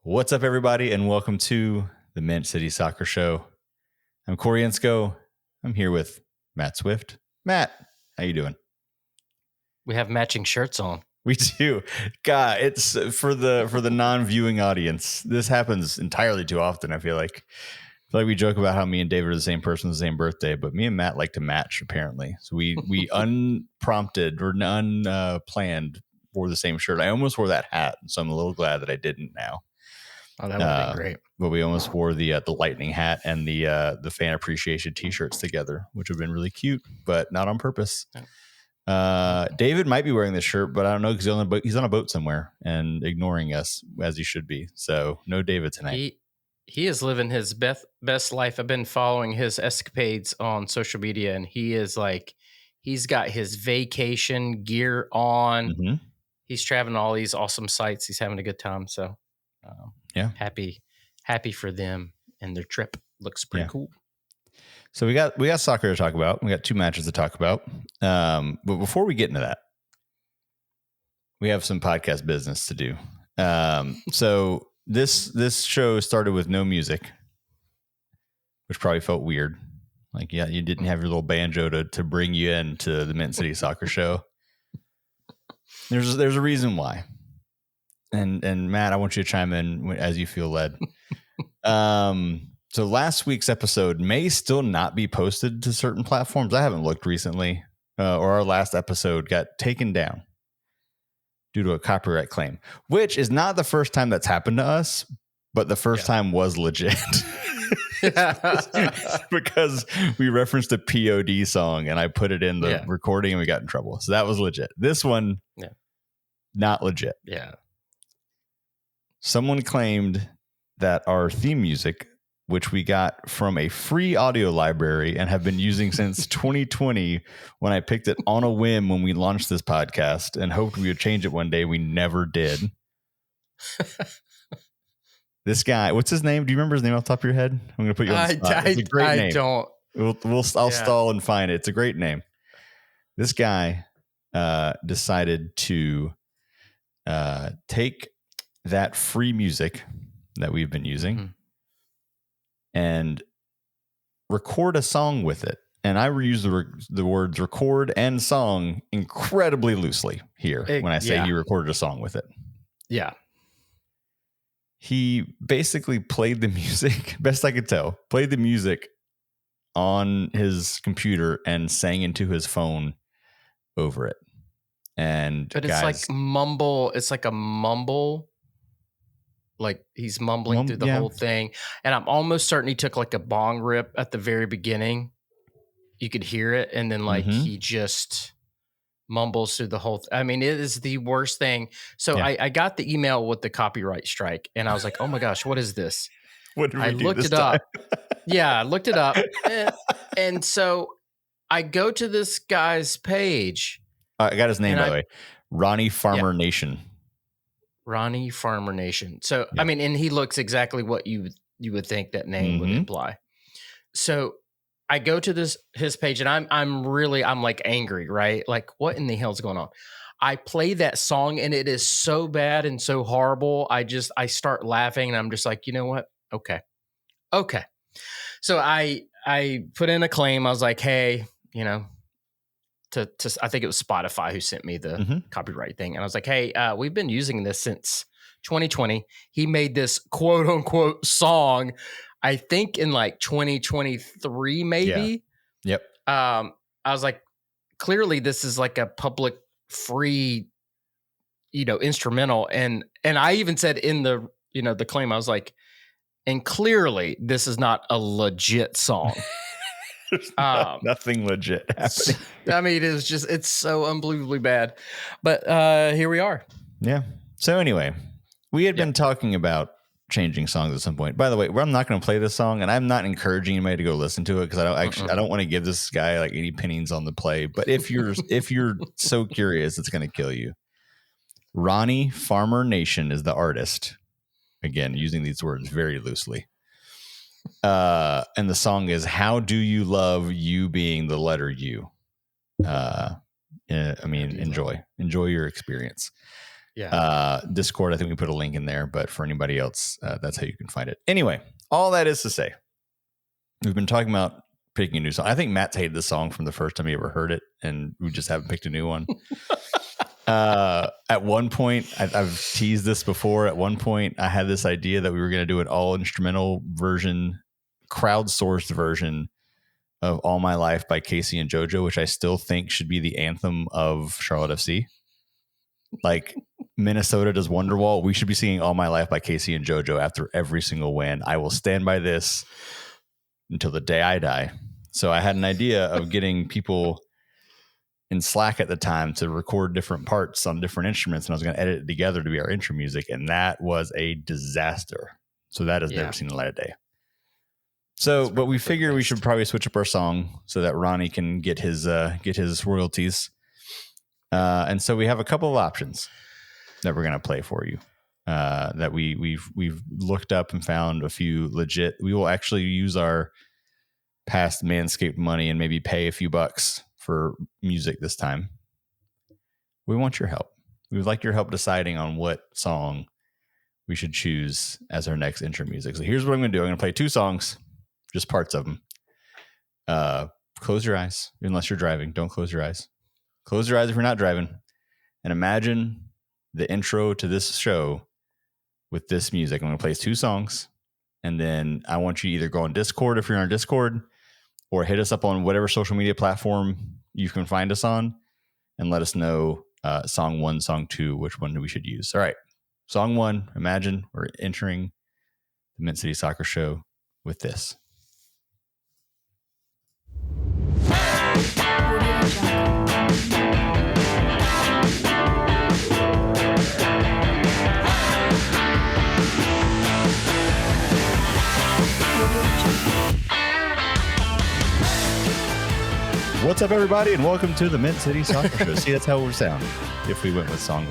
What's up, everybody, and welcome to the Mint City Soccer Show. I'm Corey Ensko. I'm here with Matt Swift. Matt, how you doing? We have matching shirts on. We do. God, it's for the non-viewing audience. This happens entirely too often. I feel like we joke about how me and David are the same person, the same birthday, but me and Matt like to match apparently. So we unprompted or unplanned wore the same shirt. I almost wore that hat, so I'm a little glad that I didn't now. Oh, that would have been great. But we almost wore the lightning hat and the fan appreciation t-shirts together, which have been really cute, but not on purpose. David might be wearing this shirt, but I don't know because he's on a boat somewhere and ignoring us as he should be. So no David tonight. He is living his best life. I've been following his escapades on social media, and he is like, he's got his vacation gear on. Mm-hmm. He's traveling all these awesome sites. He's having a good time. So yeah, happy for them and their trip. Looks pretty cool. So we got soccer to talk about. We got two matches to talk about. But before we get into that, we have some podcast business to do. So this show started with no music, which probably felt weird. Like, yeah, you didn't have your little banjo to bring you into the Mint City Soccer Show. There's a reason why. And Matt, I want you to chime in as you feel led. So last week's episode may still not be posted to certain platforms. I haven't looked recently, or our last episode got taken down due to a copyright claim, which is not the first time that's happened to us, but the first time was legit. Because we referenced a POD song and I put it in the recording and we got in trouble. So that was legit. This one, not legit. Yeah. Someone claimed that our theme music, which we got from a free audio library and have been using since 2020 when I picked it on a whim when we launched this podcast and hoped we would change it one day. We never did. This guy, what's his name? Do you remember his name off the top of your head? I'm going to put you on the spot. It's a great name. I'll stall and find it. It's a great name. This guy decided to take that free music that we've been using and record a song with it. And I reuse the words record and song incredibly loosely here when I say he recorded a song with it. Yeah. He basically played the music, best I could tell, played the music on his computer and sang into his phone over it. But it's like mumble. It's like a mumble. Like he's mumbling through the whole thing. And I'm almost certain he took like a bong rip at the very beginning. You could hear it. And then he just mumbles through the whole I mean, it is the worst thing. So I got the email with the copyright strike and I was like, oh my gosh, what is this? What did we do looked this it time? up. Yeah, I looked it up. And so I go to this guy's page. I got his name, by the way. Ronnie Farmer Nation. Ronnie Farmer Nation. So, I mean, and he looks exactly what you would think that name would imply. So I go to his page and I'm like angry, right? Like what in the hell's going on? I play that song and it is so bad and so horrible. I start laughing and I'm just like, you know what? Okay. So I put in a claim. I was like, hey, to I think it was Spotify who sent me the copyright thing. And I was like, hey, we've been using this since 2020. He made this quote unquote song, I think in like 2023, maybe. Yeah. Yep. I was like, clearly this is like a public free, instrumental. And I even said in the, the claim, I was like, and clearly this is not a legit song. Nothing legit happening. I mean, it's so unbelievably bad, but here we are. Yeah. So anyway, we had been talking about changing songs at some point. By the way, I'm not going to play this song and I'm not encouraging anybody to go listen to it because I don't want to give this guy like any pennies on the play. But if you're so curious, it's going to kill you. Ronnie Farmer Nation is the artist. Again, using these words very loosely. And the song is How Do You Love You Being the letter U. Enjoy your experience. Discord, I think we put a link in there, but for anybody else, that's how you can find it. Anyway, all that is to say, we've been talking about picking a new song. I think Matt's hated the song from the first time he ever heard it, and we just haven't picked a new one. At one point, I've teased this before. At one point, I had this idea that we were going to do an all instrumental version, crowdsourced version of All My Life by Casey and JoJo, which I still think should be the anthem of Charlotte FC. Like Minnesota does Wonderwall. We should be singing All My Life by Casey and JoJo after every single win. I will stand by this until the day I die. So I had an idea of getting people in Slack at the time to record different parts on different instruments, and I was going to edit it together to be our intro music, and that was a disaster. So that has never seen the light of day. So, but we figured we should probably switch up our song so that Ronnie can get his royalties. And so we have a couple of options that we're going to play for you. That we've looked up and found a few legit. We will actually use our past Manscaped money and maybe pay a few bucks for music this time. We want your help. We would like your help deciding on what song we should choose as our next intro music. So here's what I'm going to do. I'm going to play 2 songs, just parts of them. Close your eyes, unless you're driving. Don't close your eyes. Close your eyes if you're not driving, and imagine the intro to this show with this music. I'm going to play 2 songs, and then I want you to either go on Discord if you're on Discord, or hit us up on whatever social media platform you can find us on, and let us know song 1, song 2, which one we should use. All right. Song 1, imagine we're entering the Mint City Soccer Show with this. What's up, everybody, and welcome to the Mint City Soccer Show. See, that's how it would sound if we went with song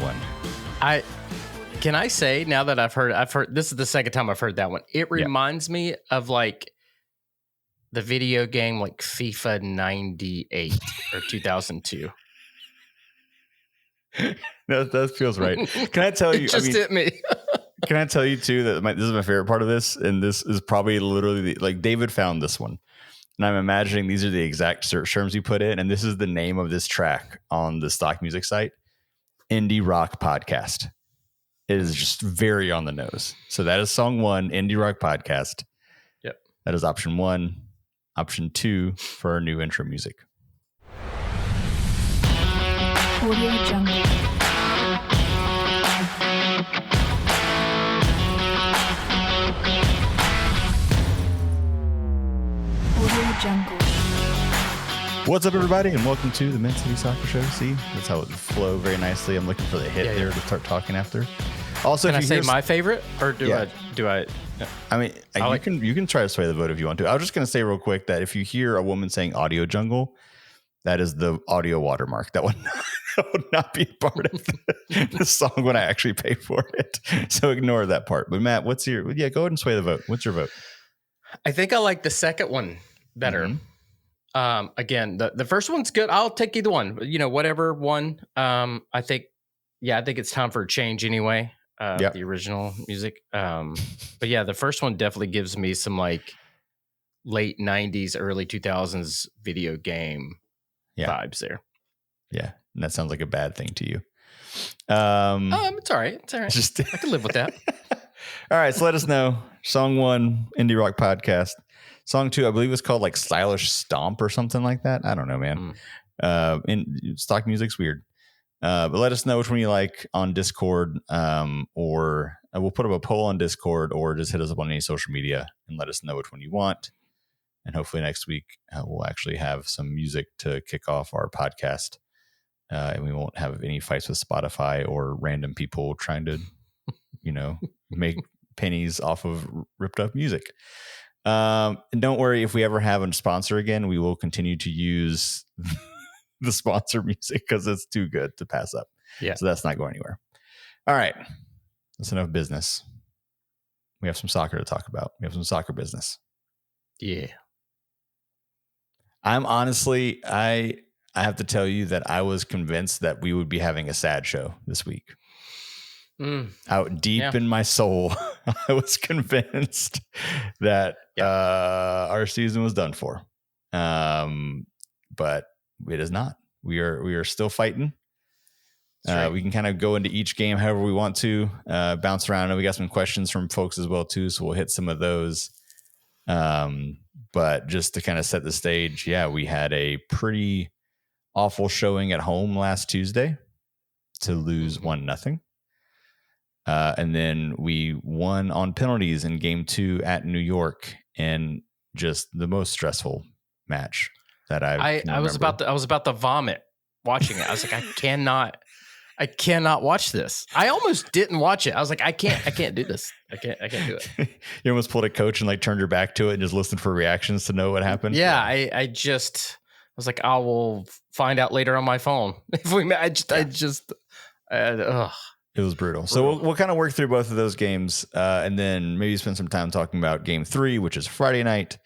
1. Can I say, now that I've heard this is the second time I've heard that one. It reminds me of like the video game like FIFA 98 or 2002. That feels right. Can I tell you? It just hit me. Can I tell you too that this is my favorite part of this, and this is probably literally like David found this one. And I'm imagining these are the exact search terms you put in. And this is the name of this track on the stock music site, Indie Rock Podcast. It is just very on the nose. So that is song 1, Indie Rock Podcast. Yep. That is option 1. Option 2 for our new intro music. Audio Jungle. Jungle. What's up, everybody, and welcome to the Mint City Soccer Show. See, that's how it would flow very nicely. I'm looking for the hit there to start talking after. Also, can I say my favorite, or do I? I mean, you can try to sway the vote if you want to. I was just going to say real quick that if you hear a woman saying "Audio Jungle," that is the audio watermark. That would not be part of the song when I actually pay for it. So ignore that part. But Matt, what's your? Yeah, go ahead and sway the vote. What's your vote? I think I like the second one better. Mm-hmm. Again, the first one's good. I'll take either one. Whatever one. I think it's time for a change anyway. The original music. But yeah, the first one definitely gives me some like late 90s, early 2000s video game vibes there. Yeah, and that sounds like a bad thing to you. It's all right. I can live with that. All right, so let us know. Song 1, Indie Rock Podcast. Song 2, I believe it's called like Stylish Stomp or something like that. I don't know, man. In stock music's weird. But let us know which one you like on Discord, or we'll put up a poll on Discord, or just hit us up on any social media and let us know which one you want. And hopefully next week we'll actually have some music to kick off our podcast. And we won't have any fights with Spotify or random people trying to, make pennies off of ripped up music. And don't worry, if we ever have a sponsor again, we will continue to use the sponsor music because it's too good to pass up. Yeah. So that's not going anywhere. All right. That's enough business. We have some soccer to talk about. We have some soccer business. Yeah. I'm honestly, I have to tell you that I was convinced that we would be having a sad show this week. Out deep in my soul, I was convinced that our season was done for. But it is not. We are still fighting. Right. We can kind of go into each game however we want to, bounce around. And we got some questions from folks as well too, so we'll hit some of those. But just to kind of set the stage, we had a pretty awful showing at home last Tuesday to lose 1-0. And then we won on penalties in game 2 at New York, and just the most stressful match that I was about to vomit watching it. I was like, I cannot watch this. I almost didn't watch it. I was like, I can't do this. I can't do it. You almost pulled a coach and like turned your back to it and just listened for reactions to know what happened. Yeah. I was like, I will find out later on my phone. If we, it was brutal. So we'll kind of work through both of those games, and then maybe spend some time talking about game 3, which is Friday night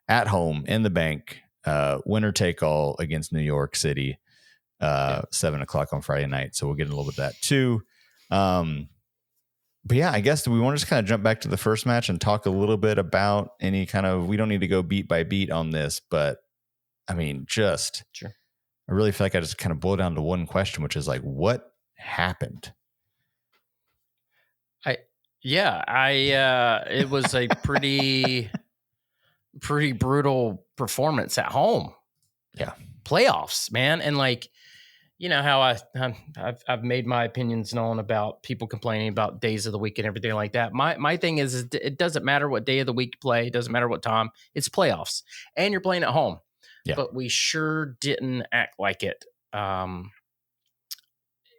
at home in the bank, winner take all against New York City. 7:00 on Friday night. So we'll get a little bit of that too. But I guess we want to just kind of jump back to the first match and talk a little bit about any kind of, we don't need to go beat by beat on this, but I mean, just, sure. I really feel like I just kind of boil down to one question, which is like, what happened? It was a pretty brutal performance at home. Yeah. Playoffs, man. And like, you know how I've made my opinions known about people complaining about days of the week and everything like that. My thing is it doesn't matter what day of the week you play. It doesn't matter what time. It's playoffs, and you're playing at home. Yeah. But we sure didn't act like it.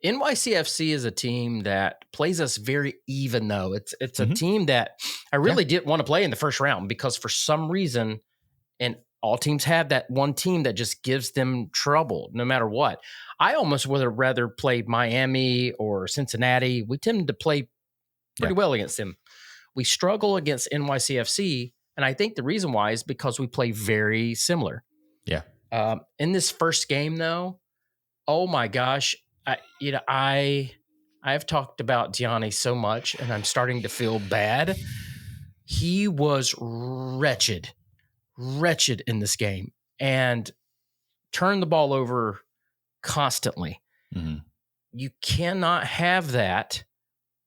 NYCFC is a team that plays us very even, though. It's a team that I really didn't want to play in the first round, because for some reason, and all teams have that one team that just gives them trouble no matter what. I almost would have rather played Miami or Cincinnati. We tend to play pretty well against them. We struggle against NYCFC, and I think the reason why is because we play very similar. Yeah. In this first game, though, oh my gosh, I've talked about Gianni so much, and I'm starting to feel bad. He was wretched in this game and turned the ball over constantly. Mm-hmm. You cannot have that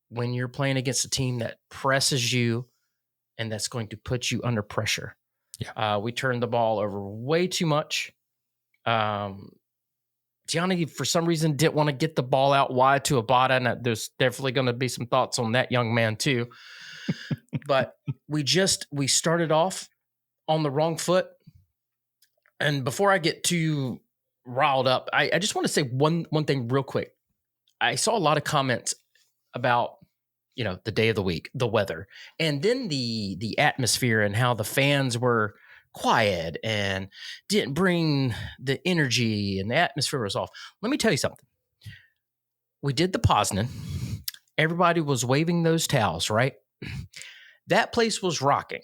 when you're playing against a team that presses you and that's going to put you under pressure. Yeah. We turned the ball over way too much. Gianni, for some reason, didn't want to get the ball out wide to Abada, and there's definitely going to be some thoughts on that young man too. But we started off on the wrong foot. And before I get too riled up, I just want to say one thing real quick. I saw a lot of comments about, the day of the week, the weather, and then the atmosphere and how the fans were quiet and didn't bring the energy, and the atmosphere was off. Let me tell you something. We did the Poznan. Everybody was waving those towels, right? That place was rocking.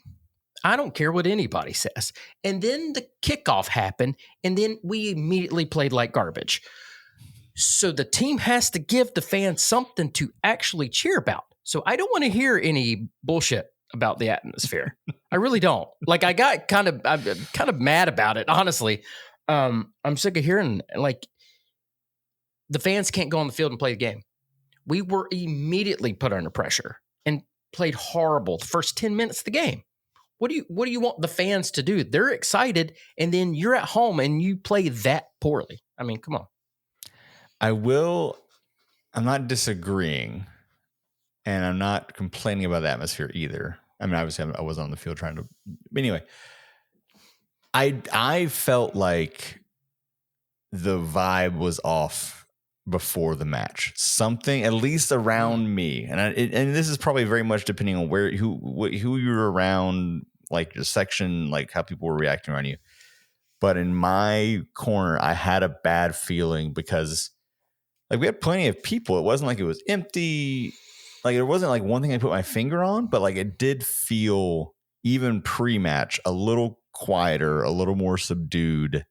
I don't care what anybody says. And then the kickoff happened, and then we immediately played like garbage. So the team has to give the fans something to actually cheer about. So I don't want to hear any bullshit about the atmosphere. I really don't. Like, I'm kind of mad about it, honestly. I'm sick of hearing, like, the fans can't go on the field and play the game. We were immediately put under pressure and played horrible the first 10 minutes of the game. What do you want the fans to do? They're excited, and then you're at home and you play that poorly. I mean, come on. I'm not disagreeing, and I'm not complaining about the atmosphere either. I mean, obviously I wasn't on the field trying to, but anyway, I felt like the vibe was off before the match. Something, at least around me, and this is probably very much depending on who you were around, like your section, like how people were reacting around you. But in my corner, I had a bad feeling because, like, we had plenty of people. It wasn't like it was empty. Like, it wasn't like one thing I put my finger on, but like it did feel, even pre-match, a little quieter, a little more subdued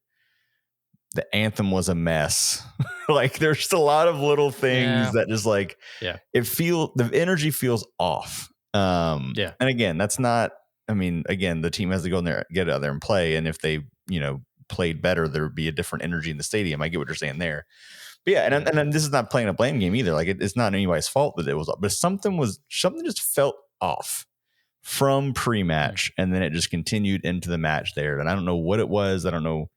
The anthem was a mess. Like there's just a lot of little things that just like, the energy feels off. And again, that's not, I mean, again, the team has to go in there, get out there and play. And if they, played better, there would be a different energy in the stadium. I get what you're saying there. But yeah. And this is not playing a blame game either. Like it's not anybody's fault that it was, but something just felt off from pre-match. And then it just continued into the match there. And I don't know what it was. I don't know.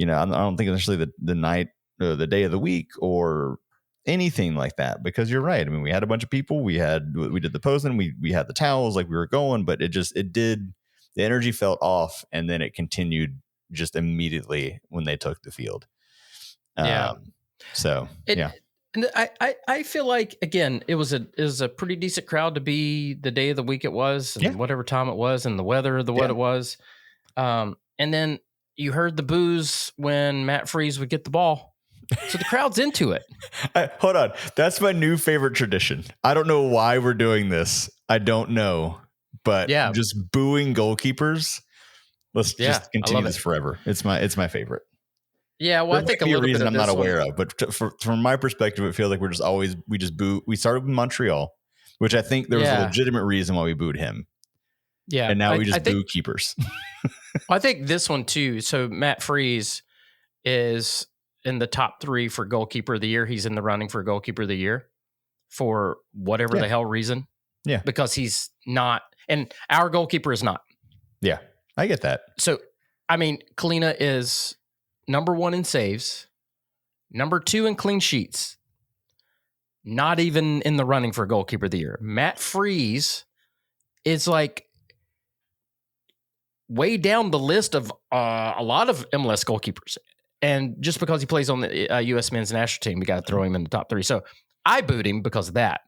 I don't think it's necessarily the night or the day of the week or anything like that, because you're right. I mean, we had a bunch of people, we did the posing, we had the towels, like we were going, but the energy felt off, and then it continued just immediately when they took the field. So And I feel like, again, it was a pretty decent crowd to be the day of the week it was, and whatever time it was, and the weather, what it was. And then you heard the boos when Matt Freese would get the ball. So the crowd's into it. Hold on. That's my new favorite tradition. I don't know why we're doing this. I don't know. But just booing goalkeepers. Let's just continue this forever. It's my favorite. Yeah, well, I think a little reason bit I'm not aware of. But from my perspective, it feels like we just boo. We started with Montreal, which I think there was a legitimate reason why we booed him. Yeah. And now we just boo keepers. I think this one too. So Matt Freese is in the top 3 for goalkeeper of the year. He's in the running for goalkeeper of the year for whatever the hell reason. Yeah. Because he's not, and our goalkeeper is not. Yeah. I get that. So, I mean, Kalina is number 1 in saves, number 2 in clean sheets, not even in the running for goalkeeper of the year. Matt Freese is like way down the list of a lot of MLS goalkeepers. And just because he plays on the U.S. men's national team, we got to throw him in the top 3. So I booed him because of that.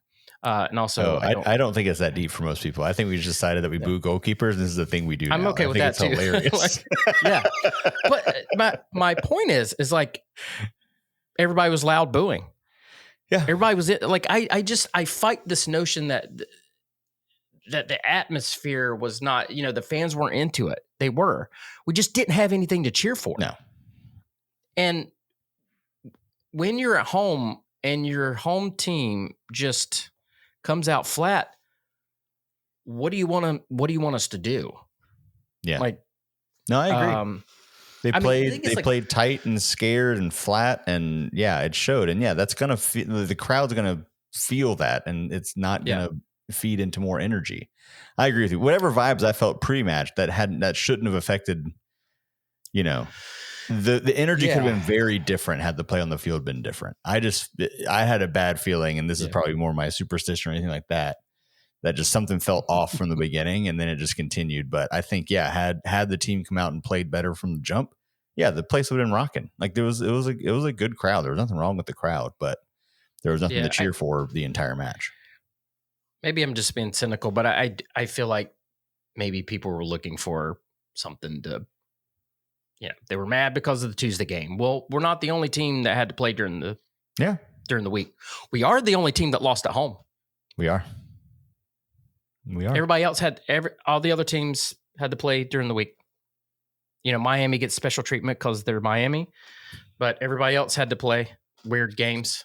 And also, I don't think it's that deep for most people. I think we just decided that we boo goalkeepers. This is the thing we do. I'm okay with that too. Hilarious. But my point is like everybody was loud booing. Yeah, everybody was like I fight this notion that the atmosphere was not, the fans weren't into it. They were. We just didn't have anything to cheer for. No. And when you're at home and your home team just comes out flat, what do you want us to do? Yeah. No, I agree. They played tight and scared and flat, and it showed. And that's going to the crowd's going to feel that, and it's not going to feed into more energy. I agree with you. Whatever vibes I felt pre-match that shouldn't have affected, the energy could have been very different had the play on the field been different. I had a bad feeling, and this is probably more my superstition or anything like that just something felt off from the beginning, and then it just continued. But I think, had the team come out and played better from the jump, the place would have been rocking. Like it was a good crowd. There was nothing wrong with the crowd, but there was nothing to cheer for the entire match. Maybe I'm just being cynical, but I feel like maybe people were looking for something to, they were mad because of the Tuesday game. Well, we're not the only team that had to play during the week. We are the only team that lost at home. We are. Everybody else all the other teams had to play during the week. Miami gets special treatment because they're Miami, but everybody else had to play weird games.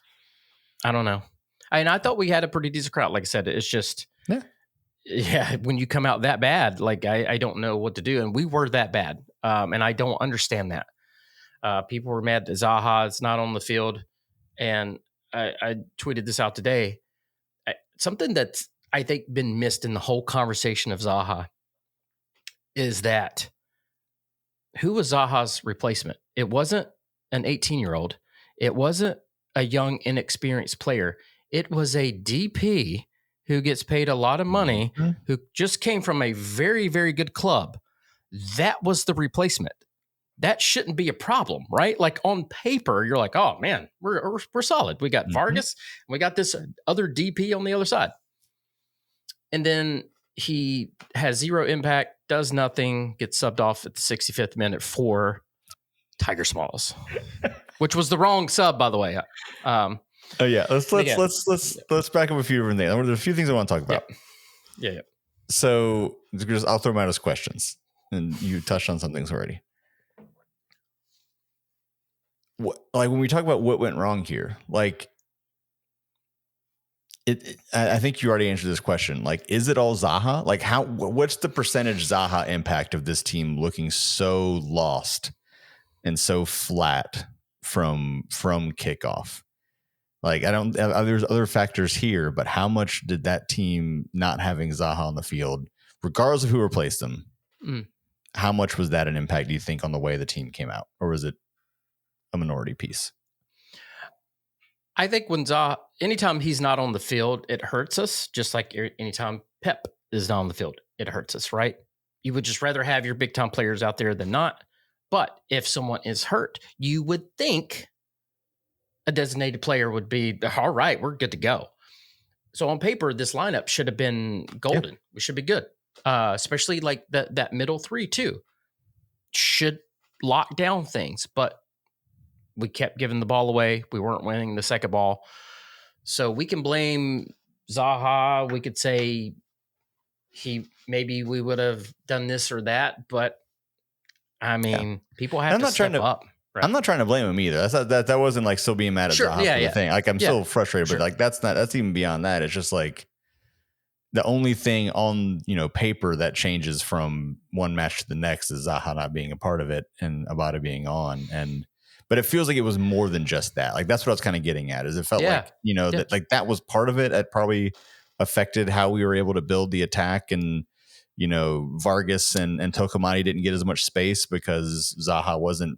I don't know. And I thought we had a pretty decent crowd. Like I said, it's just, when you come out that bad, like I don't know what to do. And we were that bad. And I don't understand that. People were mad that Zaha is not on the field. And I tweeted this out today. Something that's, I think, been missed in the whole conversation of Zaha is that who was Zaha's replacement? It wasn't an 18-year-old. It wasn't a young, inexperienced player. It was a DP who gets paid a lot of money, who just came from a very, very good club. That was the replacement. That shouldn't be a problem, right? Like on paper, you're like, oh man, we're solid. We got Vargas, and we got this other DP on the other side. And then he has zero impact, does nothing, gets subbed off at the 65th minute for Tiger Smalls, which was the wrong sub, by the way. Let's back up a few different things. There's a few things I want to talk about. Yeah. So I'll throw them out as questions, and you touched on some things already. like when we talk about what went wrong here, like I think you already answered this question. Like, is it all Zaha? Like, what's the percentage Zaha impact of this team looking so lost and so flat from kickoff? Like, there's other factors here, but how much did that team not having Zaha on the field, regardless of who replaced them, how much was that an impact, do you think, on the way the team came out? Or was it a minority piece? I think when Zaha, anytime he's not on the field, it hurts us. Just like anytime Pep is not on the field, it hurts us, right? You would just rather have your big time players out there than not. But if someone is hurt, you would think a designated player would be, all right, we're good to go. So on paper, this lineup should have been golden. Yep. We should be good. Especially like that middle three too. Should lock down things, but we kept giving the ball away. We weren't winning the second ball. So we can blame Zaha. We could say maybe we would have done this or that, but I mean, people have to step up. Right? I'm not trying to blame him either. That wasn't like still being mad at Zaha for the thing. Like I'm still frustrated, but like that's even beyond that. It's just like the only thing on, paper that changes from one match to the next is Zaha not being a part of it and Abada being on. But it feels like it was more than just that. Like that's what I was kind of getting at, is it felt like, that like that was part of it. It probably affected how we were able to build the attack, and Vargas and Tokomani didn't get as much space because Zaha wasn't,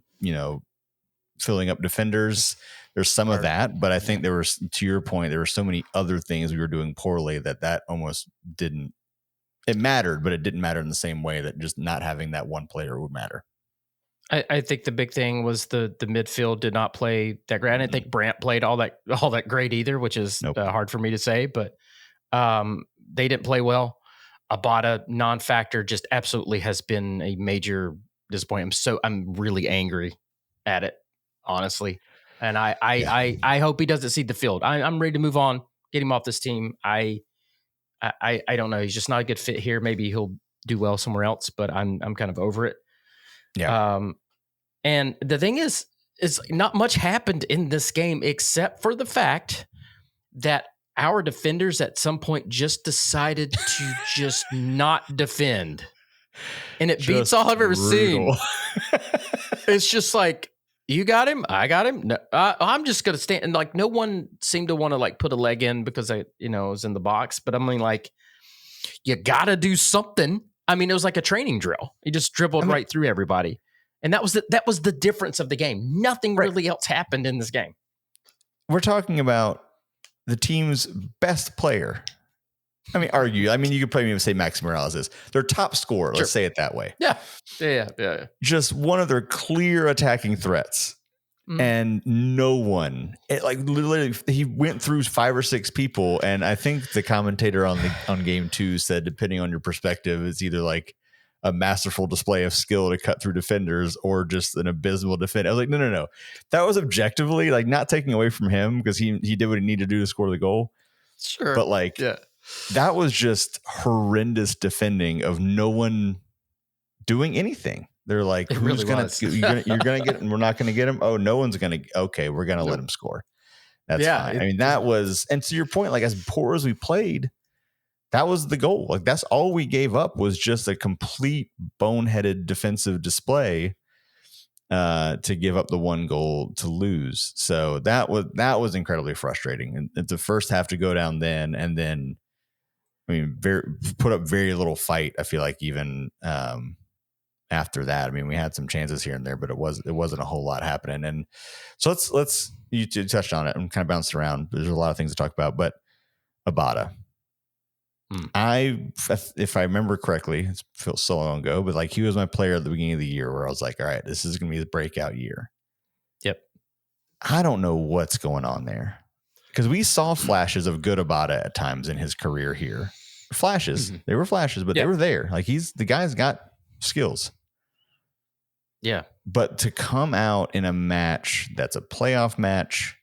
filling up defenders. There's some of that, but I think there was, to your point, there were so many other things we were doing poorly that almost didn't. It mattered, but it didn't matter in the same way that just not having that one player would matter. I think the big thing was the midfield did not play that great. I didn't think Brandt played all that great either, which is hard for me to say, but they didn't play well. Abada non-factor just absolutely has been a major disappointment. I'm really angry at it, honestly. And I hope he doesn't see the field. I'm ready to move on, get him off this team. I don't know. He's just not a good fit here. Maybe he'll do well somewhere else, but I'm kind of over it. Yeah. And the thing is not much happened in this game except for the fact that our defenders at some point just decided to just not defend. And it beats all I've ever seen. It's just like, you got him, I got him. No, I'm just going to stand. And like, no one seemed to want to like put a leg in because I was in the box. But I mean, like, you got to do something. I mean, it was like a training drill. He just dribbled right through everybody. And that was the difference of the game. Nothing really else happened in this game. We're talking about the team's best player. I mean, you could probably even say Max Morales is their top scorer. Let's say it that way. Yeah. Just one of their clear attacking threats. And no one, literally, he went through 5 or 6 people. And I think the commentator on game 2 said, depending on your perspective, it's either like a masterful display of skill to cut through defenders or just an abysmal defense. I was like, no. That was objectively like not taking away from him because he did what he needed to do to score the goal. Sure. But that was just horrendous defending of no one doing anything. They're like, you're gonna get him. We're not gonna get him. Oh, no one's gonna. Okay, we're gonna let him score. That's fine. I mean, that was, and to your point, like as poor as we played, that was the goal. Like that's all we gave up was just a complete boneheaded defensive display to give up the one goal to lose. So that was incredibly frustrating. And it's the first half to go down then, and then I mean, put up very little fight. I feel like even after that, I mean, we had some chances here and there, but it wasn't a whole lot happening. And so let's you touched on it and kind of bounced around. There's a lot of things to talk about, but Abada. If I remember correctly, it feels so long ago, but like he was my player at the beginning of the year where I was like, all right, this is going to be the breakout year. Yep. I don't know what's going on there because we saw flashes of good Abada at times in his career here. Flashes. They were flashes, but they were there. Like the guy's got skills. Yeah. But to come out in a match that's a playoff match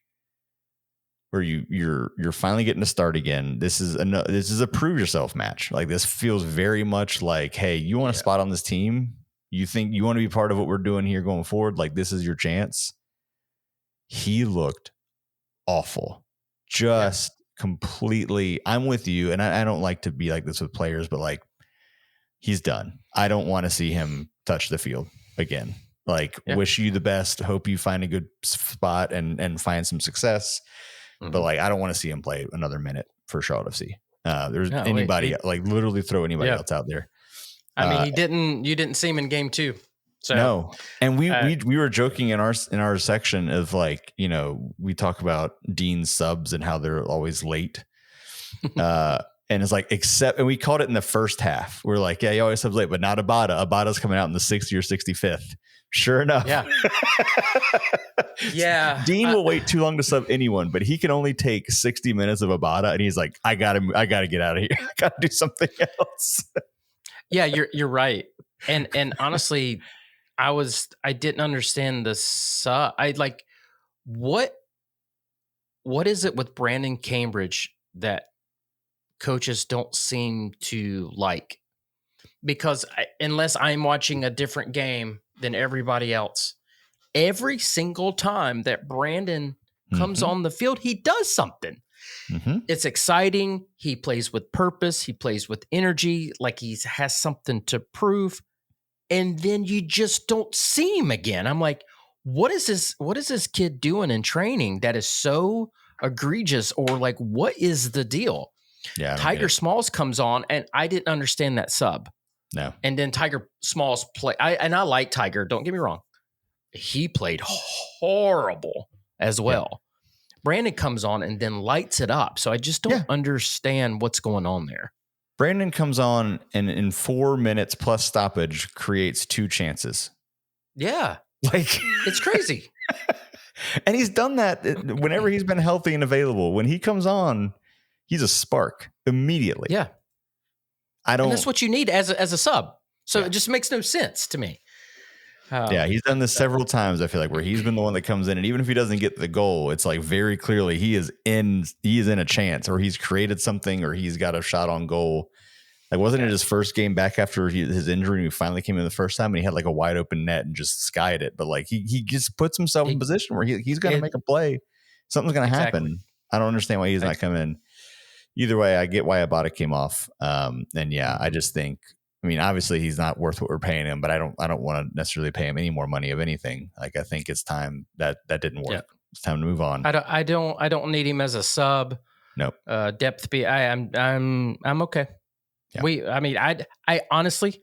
where you're finally getting to start again. This is a prove yourself match. Like this feels very much like, hey, you want a spot on this team? You think you want to be part of what we're doing here going forward? Like this is your chance. he looked awful. Just completely. I'm with you. And I don't like to be like this with players, but like, he's done. I don't want to see him touch the field again. Like, wish you the best. Hope you find a good spot and find some success. But like, I don't want to see him play another minute for Charlotte FC. There's anybody like literally throw anybody else out there. I mean, you didn't see him in game 2. So no. And we were joking in our section of like, you know, we talk about Dean's subs and how they're always late. And it's like, and we called it in the first half. We're like, yeah, he always subs late, but not Abada. Abada's coming out in the 60th or 65th. Sure enough. Yeah. Dean will wait too long to sub anyone, but he can only take 60 minutes of Abada. And he's like, I gotta get out of here. I gotta do something else. Yeah, you're right. And honestly, I didn't understand the sub. I like, what is it with Brandon Cambridge that coaches don't seem to like? Because unless I'm watching a different game than everybody else, every single time that Brandon comes on the field, he does something. It's exciting. He plays with purpose. He plays with energy, like he has something to prove. And then you just don't see him again. I'm like, what is this kid doing in training that is so egregious? Or like, what is the deal? Yeah, Tiger Smalls comes on, and I didn't understand that sub. No. And then Tiger Smalls I like Tiger. Don't get me wrong. He played horrible as well. Yeah. Brandon comes on and then lights it up. So I just don't understand what's going on there. Brandon comes on and in 4 minutes plus stoppage creates 2 chances. Yeah. Like, it's crazy. And he's done that whenever he's been healthy and available. When he comes on, he's a spark immediately. Yeah. And that's what you need as a sub. So it just makes no sense to me. He's done this several times, I feel like, where he's been the one that comes in, and even if he doesn't get the goal, it's like very clearly he is in a chance, or he's created something, or he's got a shot on goal. Like, wasn't it his first game back after his injury, and he finally came in the first time and he had like a wide open net and just skied it? But like, he just puts himself in a position where he's going to make a play. Something's going to happen. I don't understand why he's not coming in. Either way, I get why Abada came off. And I just think, I mean, obviously he's not worth what we're paying him, but I don't want to necessarily pay him any more money of anything. Like, I think it's time that didn't work. Yeah. It's time to move on. I don't need him as a sub. Nope. Depth B. I'm okay. Yeah. I honestly,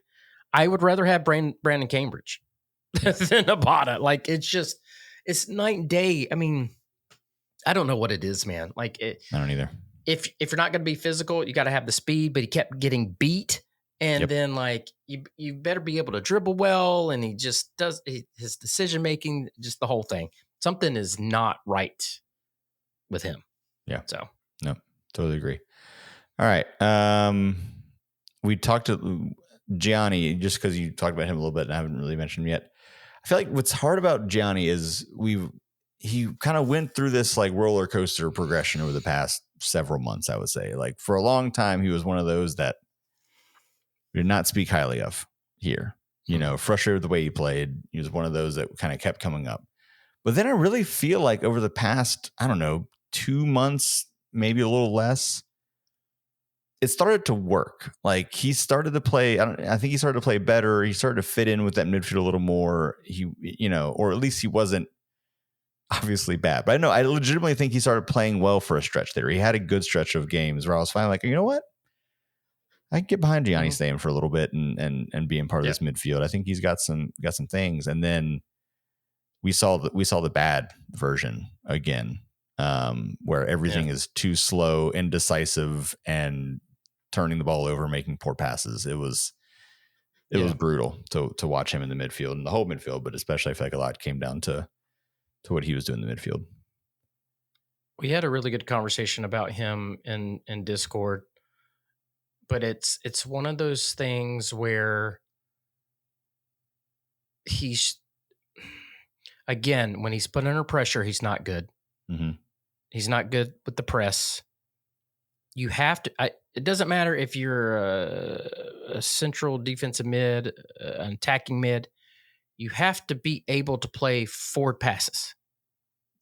I would rather have Brandon Cambridge than Abada. Like, it's night and day. I mean, I don't know what it is, man. Like, I don't either. If you're not going to be physical, you got to have the speed, but he kept getting beat. And then, like, you better be able to dribble well, and he just does his decision making, just the whole thing. Something is not right with him. Yeah. So no, totally agree. All right. We talked to Gianni just because you talked about him a little bit, and I haven't really mentioned him yet. I feel like what's hard about Gianni is he kind of went through this like roller coaster progression over the past several months. I would say, like, for a long time, he was one of those that we did not speak highly of here. You know, frustrated with the way he played. He was one of those that kind of kept coming up. But then I really feel like over the past, 2 months, maybe a little less, it started to work. Like, he started to play. I think he started to play better. He started to fit in with that midfield a little more. Or at least he wasn't obviously bad. But I legitimately think he started playing well for a stretch there. He had a good stretch of games where I was finally like, you know what? I can get behind Gianni staying for a little bit and being part of this midfield. I think he's got some things. And then we saw the bad version again, where everything is too slow, indecisive, and turning the ball over, making poor passes. It was brutal to watch him in the midfield and the whole midfield, but especially I feel like a lot came down to what he was doing in the midfield. We had a really good conversation about him in Discord. But it's one of those things where he's, again, when he's put under pressure, he's not good. Mm-hmm. He's not good with the press. You have to. It doesn't matter if you're a central defensive mid, an attacking mid. You have to be able to play forward passes.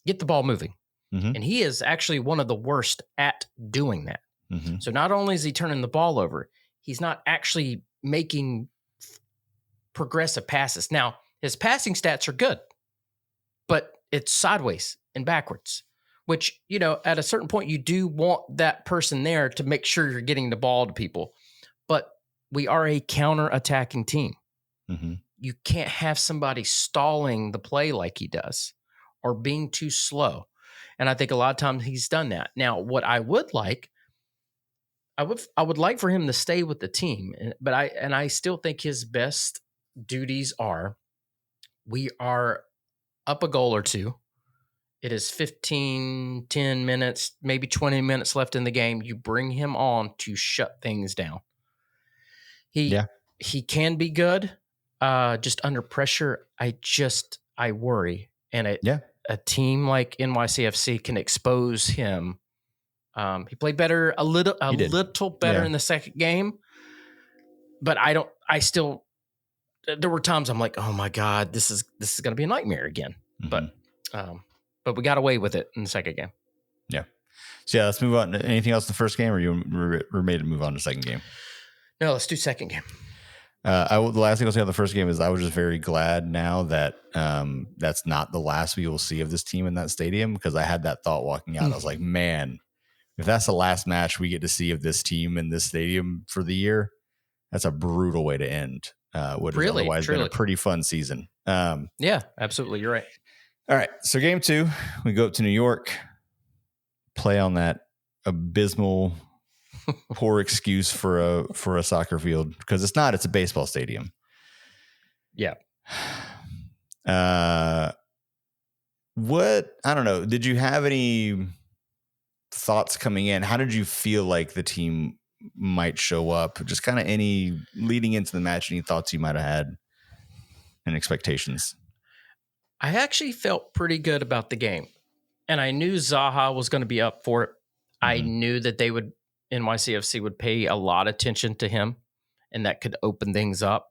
get the ball moving. Mhm. And he is actually one of the worst at doing that. Mhm. So not only is he turning the ball over, he's not actually making progressive passes. Now, his passing stats are good, but it's sideways and backwards, which, at a certain point, you do want that person there to make sure you're getting the ball to people. But we are a counter-attacking team. Mhm. You can't have somebody stalling the play like he does or being too slow. And I think a lot of times he's done that. Now, what I would like, I would like for him to stay with the team, but I still think his best duties are, we are up a goal or two. It is 10 minutes, maybe 20 minutes left in the game. You bring him on to shut things down. He can be good. Just under pressure, I worry. And a team like NYCFC can expose him. He played better, a little better in the second game, but there were times I'm like, oh my God, this is going to be a nightmare again. Mhm. But we got away with it in the second game. Yeah. So let's move on. Anything else in the first game, or you were made to move on to the second game? No, let's do second game. The last thing I'll say on the first game is I was just very glad now that that's not the last we will see of this team in that stadium, because I had that thought walking out. I was like, man, if that's the last match we get to see of this team in this stadium for the year, that's a brutal way to end what has otherwise been a pretty fun season. Yeah, absolutely. You're right. All right. So game 2, we go up to New York, play on that abysmal poor excuse for a soccer field, because it's not, it's a baseball stadium. Yeah. I don't know. Did you have any thoughts coming in? How did you feel like the team might show up? Just kind of any leading into the match, any thoughts you might have had and expectations? I actually felt pretty good about the game, and I knew Zaha was going to be up for it. Mm-hmm. I knew that NYCFC would pay a lot of attention to him, and that could open things up.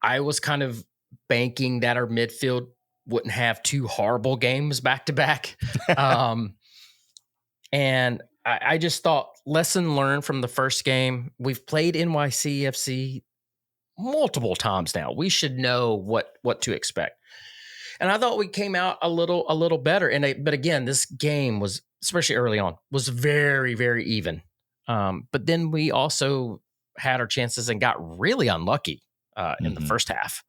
I was kind of banking that our midfield wouldn't have 2 horrible games back to back. And I just thought, lesson learned from the first game. We've played NYCFC multiple times now. We should know what to expect. And I thought we came out a little better. But again, this game was, especially early on, was very, very even. But then we also had our chances and got really unlucky in the first half.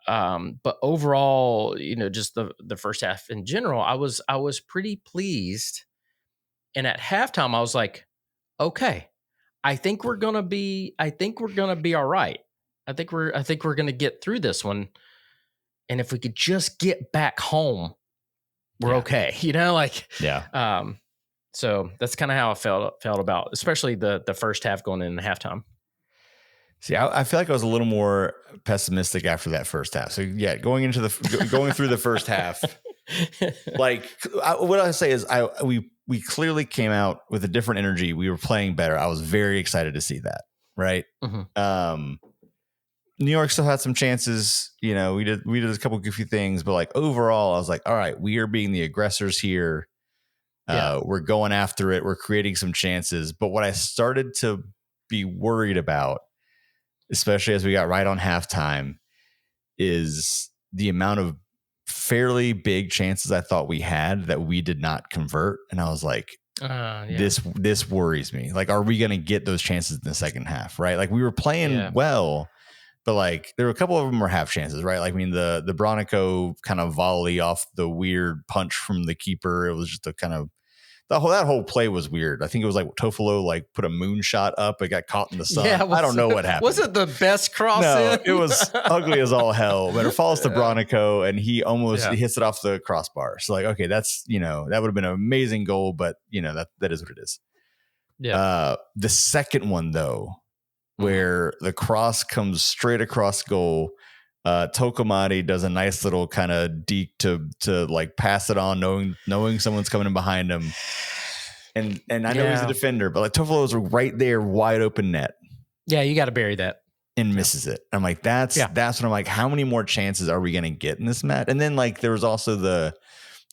But overall, just the first half in general, I was pretty pleased. And at halftime, I was like, okay, I think we're gonna be all right. I think we're gonna get through this one. And if we could just get back home, we're okay. So that's kind of how I felt about, especially the first half going into halftime. See, I feel like I was a little more pessimistic after that first half. So yeah, going through the first half, what I say is we clearly came out with a different energy. We were playing better. I was very excited to see that. Right. Mm-hmm. New York still had some chances. We did a couple goofy things, but overall, I was like, all right, we are being the aggressors here. We're going after it. We're creating some chances. But what I started to be worried about, especially as we got right on halftime, is the amount of fairly big chances I thought we had that we did not convert. And I was like, this worries me. Are we going to get those chances in the second half? Right. We were playing well, but there were a couple of them were half chances, right? The Bronico kind of volley off the weird punch from the keeper. It was just a kind of, that whole play was weird. I think it was Tofolo put a moonshot up. It got caught in the sun. I don't know what happened. Was it the best cross? No, it was ugly as all hell. But it falls to Bronico, and he almost hits it off the crossbar. So okay, that's that would have been an amazing goal, but that is what it is. Yeah. The second one though, where the cross comes straight across goal. Tokomati does a nice little kind of deke to pass it on, knowing someone's coming in behind him. And I know he's a defender, but Tofolo's right there, wide open net. Yeah, you got to bury that. And misses it. I'm like, that's what I'm like, how many more chances are we going to get in this match? And then there was also the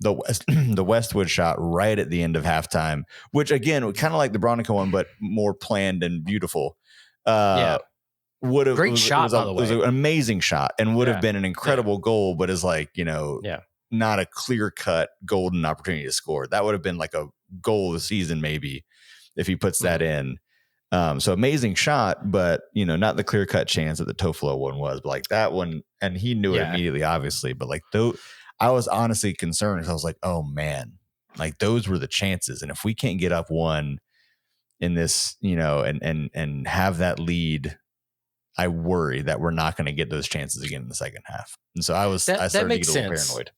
the Westwood shot right at the end of halftime, which again, kind of like the Bronica one, but more planned and beautiful. Would have great shot, by the It was way. an amazing shot and would have been an incredible goal, but is like, Yeah. not a clear cut golden opportunity to score. That would have been like a goal of the season, maybe, if he puts that in. So amazing shot, but not the clear cut chance that the Toflo one was, but like that one, and he knew it immediately, obviously. But like I was honestly concerned because I was like, oh man, like those were the chances, and if we can't get up one in this, and have that lead, I worry that we're not going to get those chances again in the second half. And so I started to get a little paranoid.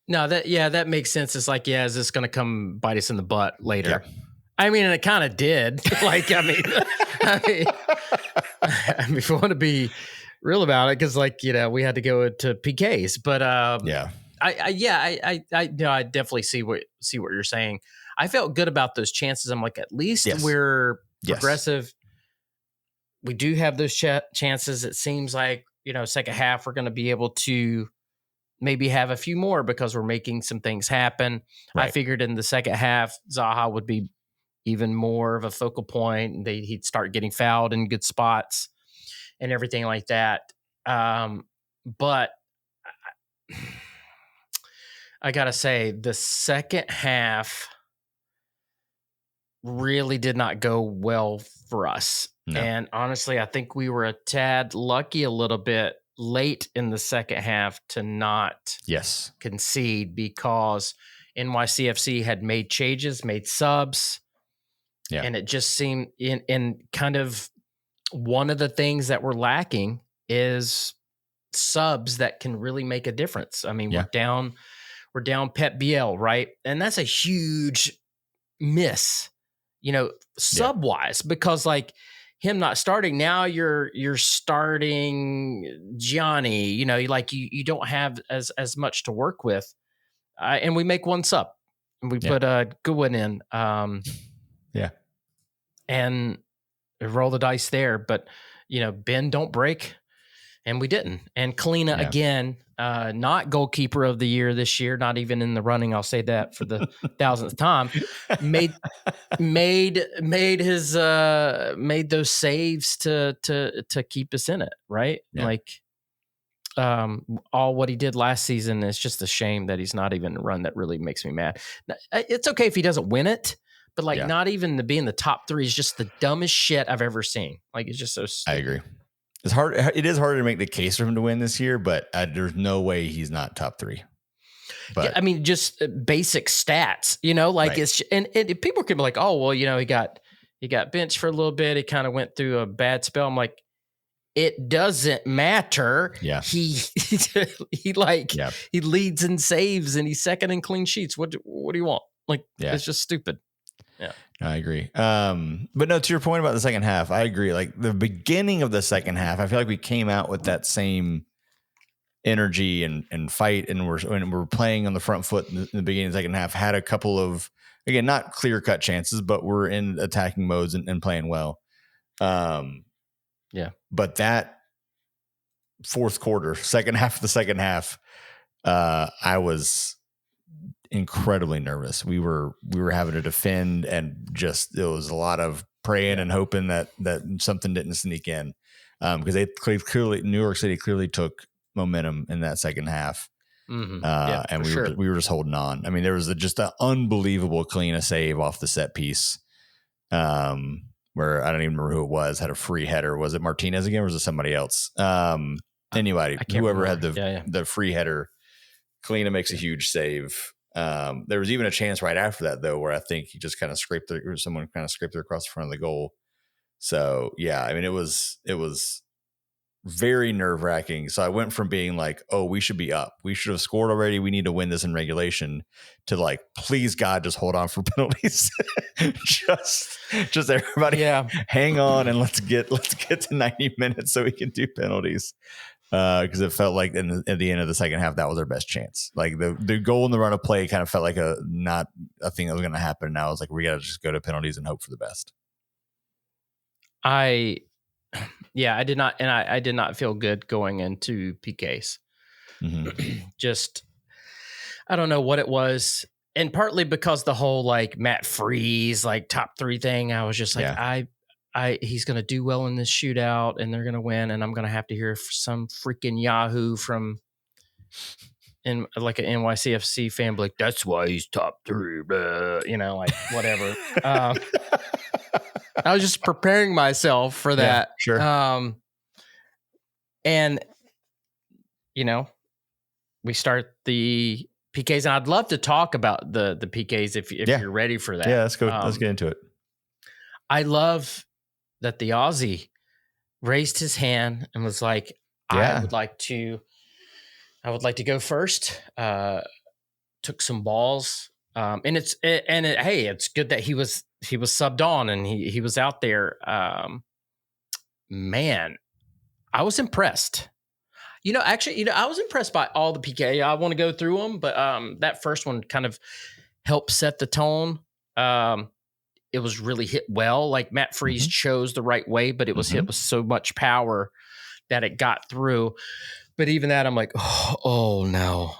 No, that makes sense. It's like, is this going to come bite us in the butt later? Yeah. I mean, and it kind of did. Like, I mean, if you want to be real about it, because like, we had to go to PKs, but I definitely see what you're saying. I felt good about those chances. I'm like, at least we're progressive. We do have those chances. It seems like, second half, we're going to be able to maybe have a few more because we're making some things happen. Right. I figured in the second half, Zaha would be even more of a focal point, and he'd start getting fouled in good spots and everything like that. But I got to say, the second half really did not go well for us. No. And honestly, I think we were a tad lucky a little bit late in the second half to not concede, because NYCFC had made changes, made subs. Yeah. And it just seemed in kind of one of the things that we're lacking is subs that can really make a difference. I mean, we're down Pep Biel, right? And that's a huge miss, sub wise, because like him not starting, now you're starting Gianni, like you don't have as much to work with. And we make one sub and we put Goodwin in. And roll the dice there. But, bend, don't break. And we didn't. And Kalina, again, not goalkeeper of the year this year, not even in the running. I'll say that for the 1000th time. Made those saves to keep us in it, right? Yeah. Like all what he did last season is just a shame that he's not even a run. That really makes me mad. It's okay if he doesn't win it. But like not even to be in the top 3 is just the dumbest shit I've ever seen. Like it's just so stupid. I agree. It's hard. It is harder to make the case for him to win this year, but there's no way he's not top 3. But I mean, just basic stats, like it's, and people can be like, oh, well, he got benched for a little bit. He kind of went through a bad spell. I'm like, it doesn't matter. Yeah. He leads in saves and he's second in clean sheets. What do you want? Like, it's just stupid. Yeah, I agree. But no, to your point about the second half, I agree. Like the beginning of the second half, I feel like we came out with that same energy and fight, and we're playing on the front foot in the beginning of the second half. Had a couple of, again, not clear cut chances, but we're in attacking modes and playing well. But that fourth quarter, second half of the second half, I was incredibly nervous. We were having to defend, and just it was a lot of praying and hoping that something didn't sneak in, because they clearly, New York City clearly took momentum in that second half. Mm-hmm. And we were just holding on. I mean, there was just an unbelievable clean save off the set piece, where I don't even remember who it was, had a free header. Was it Martinez again, or was it somebody else? Anybody, whoever had the free header, Kalina makes a huge save. There was even a chance right after that, though, where I think he just kind of someone kind of scraped it across the front of the goal. So yeah, I mean, it was very nerve wracking. So I went from being like, oh, we should be up, we should have scored already, we need to win this in regulation, to like, please God, just hold on for penalties. just everybody, hang on, and let's get to 90 minutes so we can do penalties. Because it felt like at the end of the second half, that was our best chance. Like the goal in the run of play kind of felt like not a thing that was going to happen. Now it's like, we got to just go to penalties and hope for the best. I did not, and I did not feel good going into PKs. Mm-hmm. I don't know what it was. And partly because the whole like Matt Freeze, like top 3 thing, I was just like, he's going to do well in this shootout and they're going to win. And I'm going to have to hear some freaking Yahoo from in like an NYCFC fan, like, that's why he's top 3, blah, like whatever. I was just preparing myself for that. Yeah, sure. And, we start the PKs, and I'd love to talk about the PKs if you're ready for that. Yeah, let's go. Let's get into it. I love that the Aussie raised his hand and was like, I would like to go first. Took some balls. And it's good that he was subbed on and he was out there. Man, I was impressed. I was impressed by all the PK. I want to go through them, but that first one kind of helped set the tone. It was really hit well. Like Matt Freeze chose the right way, but it was hit with so much power that it got through. But even that, I'm like, oh no.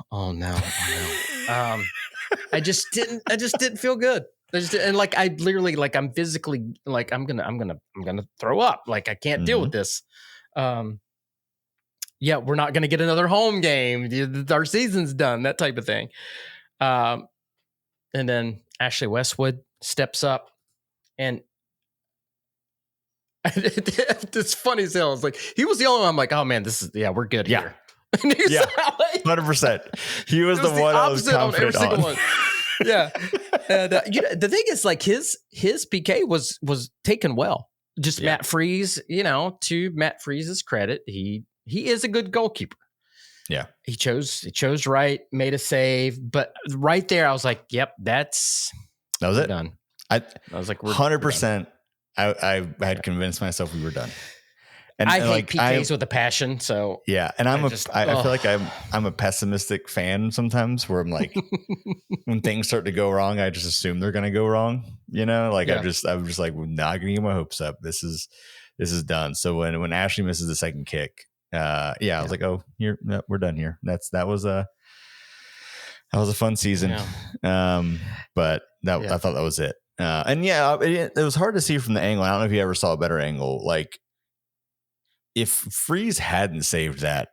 I just didn't feel good. I literally, like, I'm physically, like, I'm gonna throw up. Like, I can't deal with this. Yeah, we're not going to get another home game. Our season's done, that type of thing. And then Ashley Westwood steps up, and it's funny as hell. It's like, he was the only one. I'm like, oh man, we're good here. Yeah, 100%. He was the one I was confident on. One. Yeah. And, the thing is, like, his PK was taken well. Just Matt Freeze, to Matt Freeze's credit, he is a good goalkeeper. Yeah. He chose right, made a save. But right there, I was like, yep, that was it. Done. I was like, 100%. I had convinced myself we were done. And I hate PKs with a passion. So yeah. And I feel like I'm a pessimistic fan sometimes, where I'm like, when things start to go wrong, I just assume they're going to go wrong. I'm just like, we're not going to get my hopes up. This is done. So when Ashley misses the second kick, I was like, oh, we're done here. That was a fun season. Yeah. But I thought that was it. It was hard to see from the angle. I don't know if you ever saw a better angle. Like, if Freeze hadn't saved that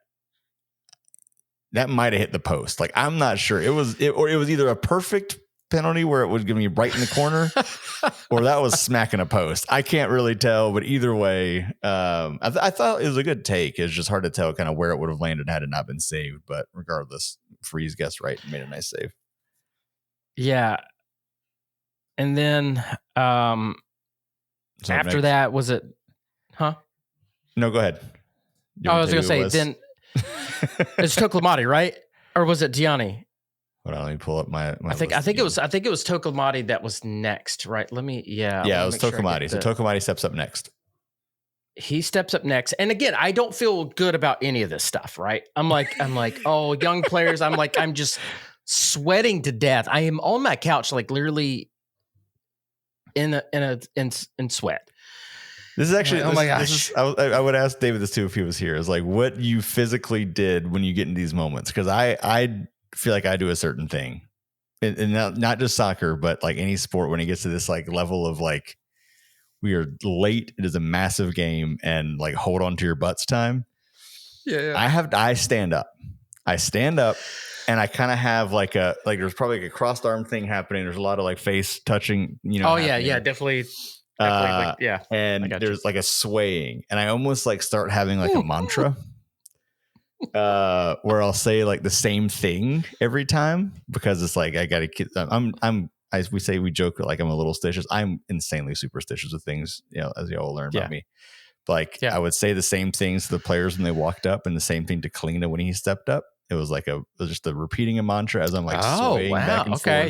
might have hit the post. Like, I'm not sure. It was either a perfect penalty where it would give me right in the corner, or that was smacking a post. I can't really tell, but either way, I thought it was a good take. It's just hard to tell kind of where it would have landed had it not been saved. But regardless, Freeze guessed right and made a nice save. Yeah. And then after that, was it? Huh? No, go ahead. I was going to say, then it's Tokolamati, right? Or was it Gianni? Hold on, let me pull up my I think it was Tokolamati that was next, right? It was Tokolamati. So Tokolamati steps up next. He steps up next. And again, I don't feel good about any of this stuff, right? I'm like, oh, young players. I'm just sweating to death. I am on my couch, like literally in sweat. This is actually, oh my gosh. I would ask David this too if he was here, is like what you physically did when you get in these moments. Cause I feel like I do a certain thing, and not just soccer, but like any sport, when it gets to this like level of like, we are late, it is a massive game, and like hold on to your butts time. Yeah. I stand up and I kind of have like there's probably like a crossed arm thing happening. There's a lot of like face touching, Oh happening. yeah. Definitely. And there's like a swaying, and I almost like start having like a mantra where I'll say like the same thing every time, because it's like I gotta keep, I'm as we say, we joke like I'm a little stitious. I'm insanely superstitious with things, as you all learn about me. Like I would say the same things to the players when they walked up, and the same thing to Kalina when he stepped up. It was like just the repeating a mantra as I'm like swaying back and forth.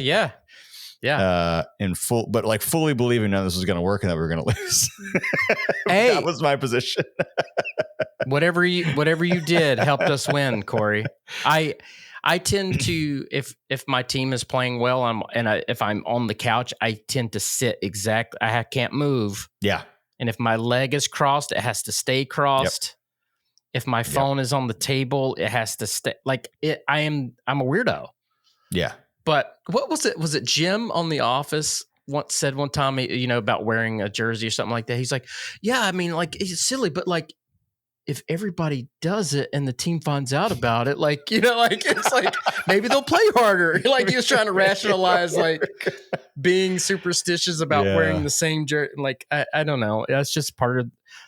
Yeah. And fully believing none of this was going to work and that we were going to lose. Hey, that was my position. whatever you did helped us win, Corey. I tend to, if my team is playing well, if I'm on the couch, I tend to sit I can't move. Yeah. And if my leg is crossed, it has to stay crossed. Yep. If my phone is on the table, it has to stay like it. I'm a weirdo. Yeah. But what was it? Was it Jim on The Office once said one time, about wearing a jersey or something like that? He's like, yeah, I mean, like, it's silly, but like, if everybody does it and the team finds out about it, like, it's like maybe they'll play harder. Like he was trying to rationalize like being superstitious about wearing the same jersey. Like, I don't know. That's just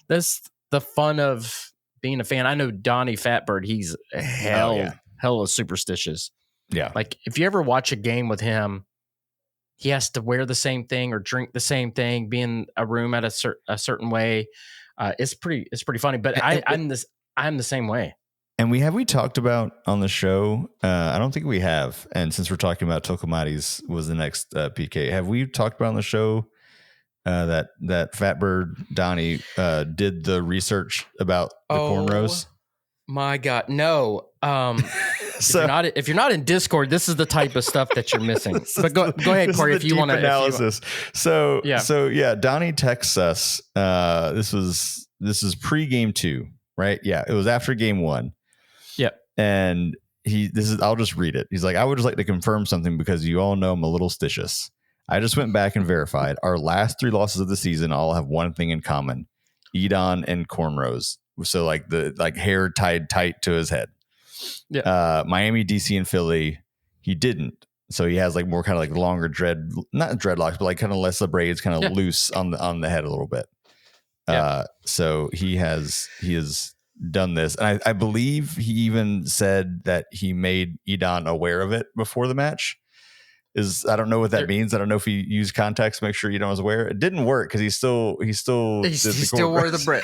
that's the fun of being a fan. I know Donnie Fatbird, he's hella superstitious. Yeah. Like if you ever watch a game with him, he has to wear the same thing or drink the same thing, be in a room at a certain way. It's pretty funny, but I'm the same way. And we talked about on the show? I don't think we have. And since we're talking about Tokomati's was the next PK, have we talked about on the show that Fatbird Donnie did the research about the cornrows? My God, no. So if you're not in Discord, this is the type of stuff that you're missing. But go ahead, Corey, if you want to analysis. So Donnie texts us. This is pre-game 2, right? Yeah, it was after game 1. Yep. And I'll just read it. He's like, I would just like to confirm something because you all know I'm a little stitious. I just went back and verified our last 3 losses of the season all have one thing in common: Edon and cornrows. So like hair tied tight to his head. Yeah. Miami, DC, and Philly, he didn't. So he has like more kind of like longer not dreadlocks, but like kind of less of braids, kind of loose on the head a little bit. So he has done this, and I believe he even said that he made Edon aware of it before the match. I don't know what that means. I don't know if he used context to make sure Edon was aware. It didn't work because he still wore the braid.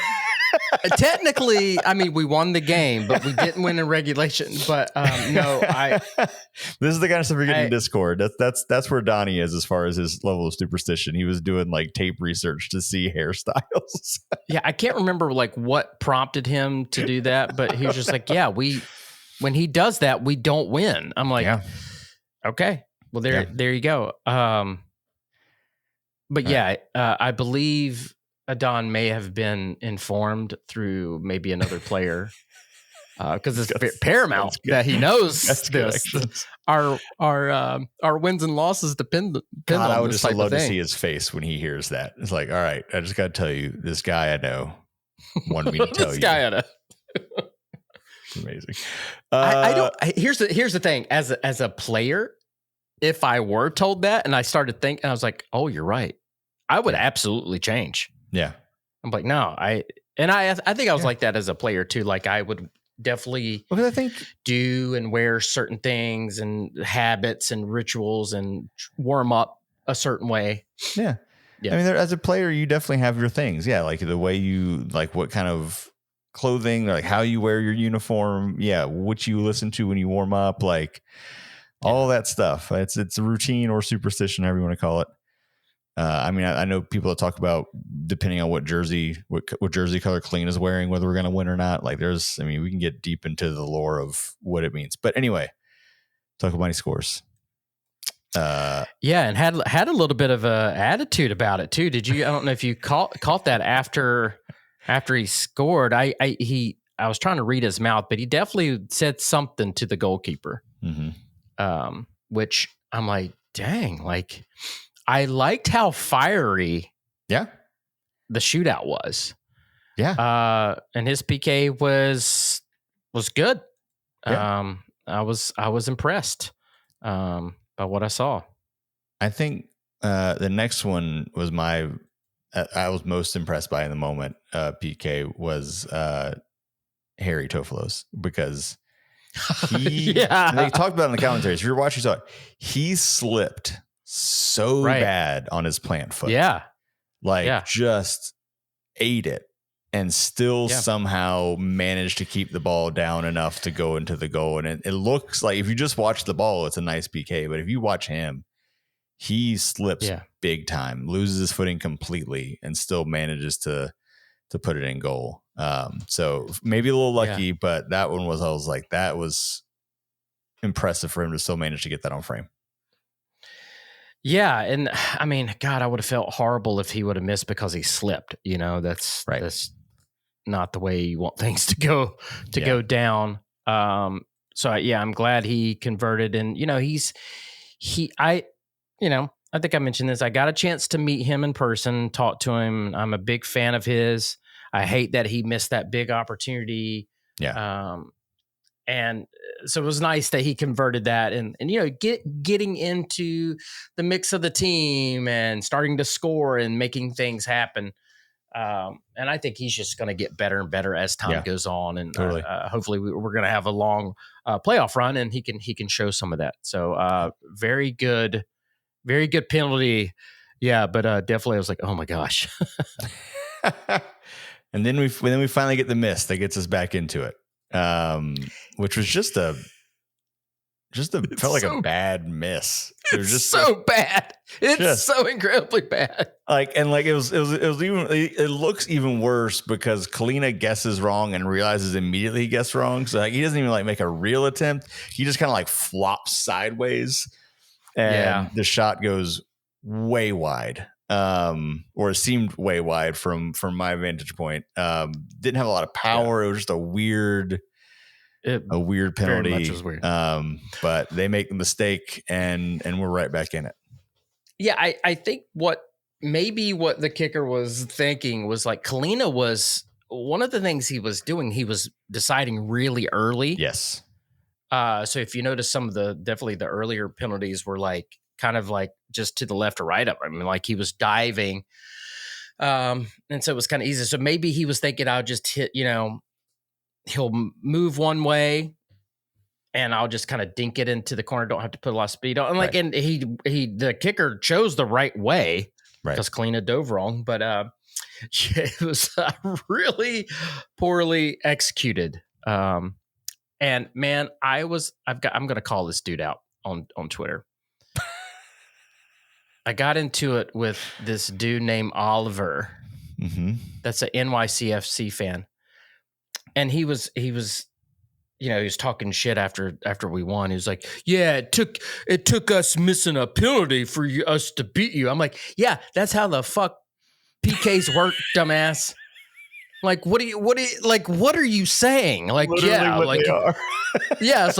Technically, I mean, we won the game, but we didn't win in regulation. But no, this is the kind of stuff we get in Discord. That's where Donnie is as far as his level of superstition. He was doing like tape research to see hairstyles. Yeah, I can't remember like what prompted him to do that, but he was just like, when he does that, we don't win. I'm like, okay, well there you go. But I believe Adon may have been informed through maybe another player because it's paramount that he knows this. Our wins and losses depend on I would this just love to see his face when he hears that. It's like, all right, I just got to tell you, this guy I know wanted me to tell this guy I know. It's amazing. I don't. Here's the thing. As a player, if I were told that and I started thinking, I was like, oh, you're right. I would absolutely change. Yeah. I'm like, no, I think I was like that as a player too. Like I would definitely do and wear certain things and habits and rituals and warm up a certain way. Yeah. I mean, as a player, you definitely have your things. Yeah. Like the way you like what kind of clothing, like how you wear your uniform. Yeah. What you listen to when you warm up, like all that stuff. It's a routine or superstition, however you want to call it. I mean, I know people that talk about depending on what jersey color Clean is wearing, whether we're going to win or not. Like we can get deep into the lore of what it means. But anyway, talk about any scores. And had a little bit of a attitude about it too. Did you? I don't know if you caught that after he scored. I was trying to read his mouth, but he definitely said something to the goalkeeper. Mm-hmm. Which I'm like, dang, like. I liked how fiery the shootout was. Yeah. And his PK was good. Yeah. I was impressed by what I saw. I think the next one was I was most impressed by in the moment. PK was Harry Tofilos because they talked about it in the commentaries. If you're watching, you saw it. He slipped so bad on his plant foot. Just ate it and still somehow managed to keep the ball down enough to go into the goal. And it looks like if you just watch the ball, it's a nice PK. But if you watch him, he slips big time, loses his footing completely, and still manages to put it in goal. So maybe a little lucky, but that one was, I was like, that was impressive for him to still manage to get that on frame. Yeah, and I mean, God, I would have felt horrible if he would have missed because he slipped. That's not the way you want things to go down. I'm glad he converted. And, I think I mentioned this. I got a chance to meet him in person, talk to him. I'm a big fan of his. I hate that he missed that big opportunity. Yeah. And so it was nice that he converted that and getting into the mix of the team and starting to score and making things happen. And I think he's just going to get better and better as time goes on. And totally. Hopefully we're going to have a long playoff run and he can show some of that. So very good penalty. Yeah, but definitely I was like, oh my gosh. And then we finally get the miss that gets us back into it. Which was just felt like a bad miss. It was just so bad. It's so incredibly bad. It looks even worse because Kalina guesses wrong and realizes immediately he guessed wrong. So he doesn't even make a real attempt. He just kind of flops sideways and the shot goes way wide. Or it seemed way wide from my vantage point. Didn't have a lot of power. It was just a weird penalty. Very much was weird. But they make the mistake and we're right back in it. Yeah, I think what the kicker was thinking was Kalina was one of the things he was doing. He was deciding really early. Yes. So if you notice some of definitely the earlier penalties were kind of just to the left or right of him. I mean, he was diving. And so it was kind of easy. So maybe he was thinking I'll just hit, he'll move one way and I'll just kind of dink it into the corner. Don't have to put a lot of speed on. And and the kicker chose the right way because Kalina dove wrong. But it was really poorly executed. And man, I'm going to call this dude out on Twitter. I got into it with this dude named Oliver. Mm-hmm. That's an NYCFC fan. And he was talking shit after we won. He was like, yeah, it took us missing a penalty for us to beat you. I'm like, yeah, that's how the fuck PKs work, dumbass. What are you saying? Literally they are. Yeah, it's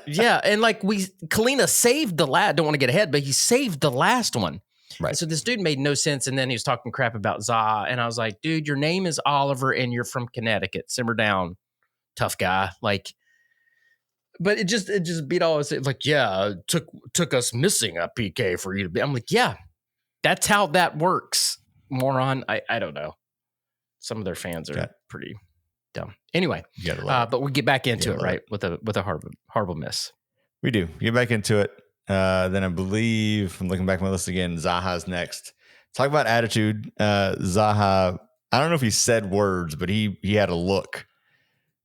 yeah. And Kalina saved the last, don't want to get ahead, but he saved the last one. Right. And so this dude made no sense. And then he was talking crap about Zaha. And I was like, dude, your name is Oliver and you're from Connecticut. Simmer down, tough guy. But it just beat all us. Yeah, it took us missing a PK for you to be. I'm like, yeah, that's how that works, moron. I don't know. Some of their fans are pretty dumb. Anyway, but we'll get back into it, right? With a horrible miss. We do. Get back into it. Then I believe I'm looking back at my list again. Zaha's next. Talk about attitude. Zaha, I don't know if he said words, but he had a look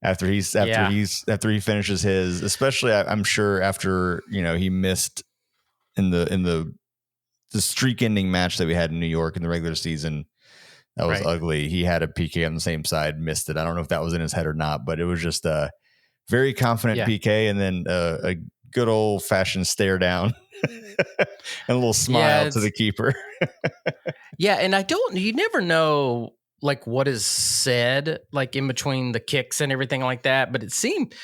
after he finishes his, especially I'm sure after, he missed in the streak ending match that we had in New York in the regular season. That was ugly. He had a PK on the same side, missed it. I don't know if that was in his head or not, but it was just a very confident PK and then a good old fashioned stare down and a little smile to the keeper. Yeah. And you never know what is said, in between the kicks and everything like that. But it seemed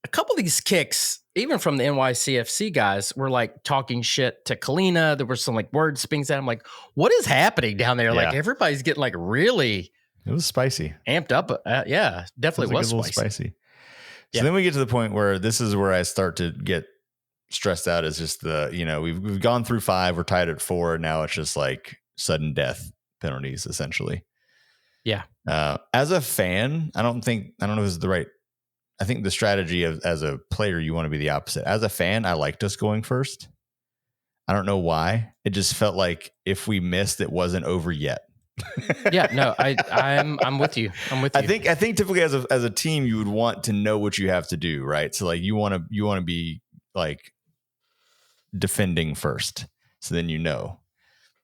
a couple of these kicks, even from the NYCFC guys, were talking shit to Kalina. There were some word spings at him. What is happening down there? Yeah. Everybody's getting really. It was spicy. Amped up. Yeah, definitely was a little spicy. So then we get to the point where this is where I start to get stressed out. Is just we've gone through 5, we're tied at 4. Now it's just sudden death penalties essentially. Yeah. As a fan, I don't know if this is the right. I think the strategy as a player, you want to be the opposite. As a fan, I liked us going first. I don't know why. It just felt like if we missed, it wasn't over yet. Yeah, no, I'm with you. I think typically as a team, you would want to know what you have to do, right? So you want to be defending first, so then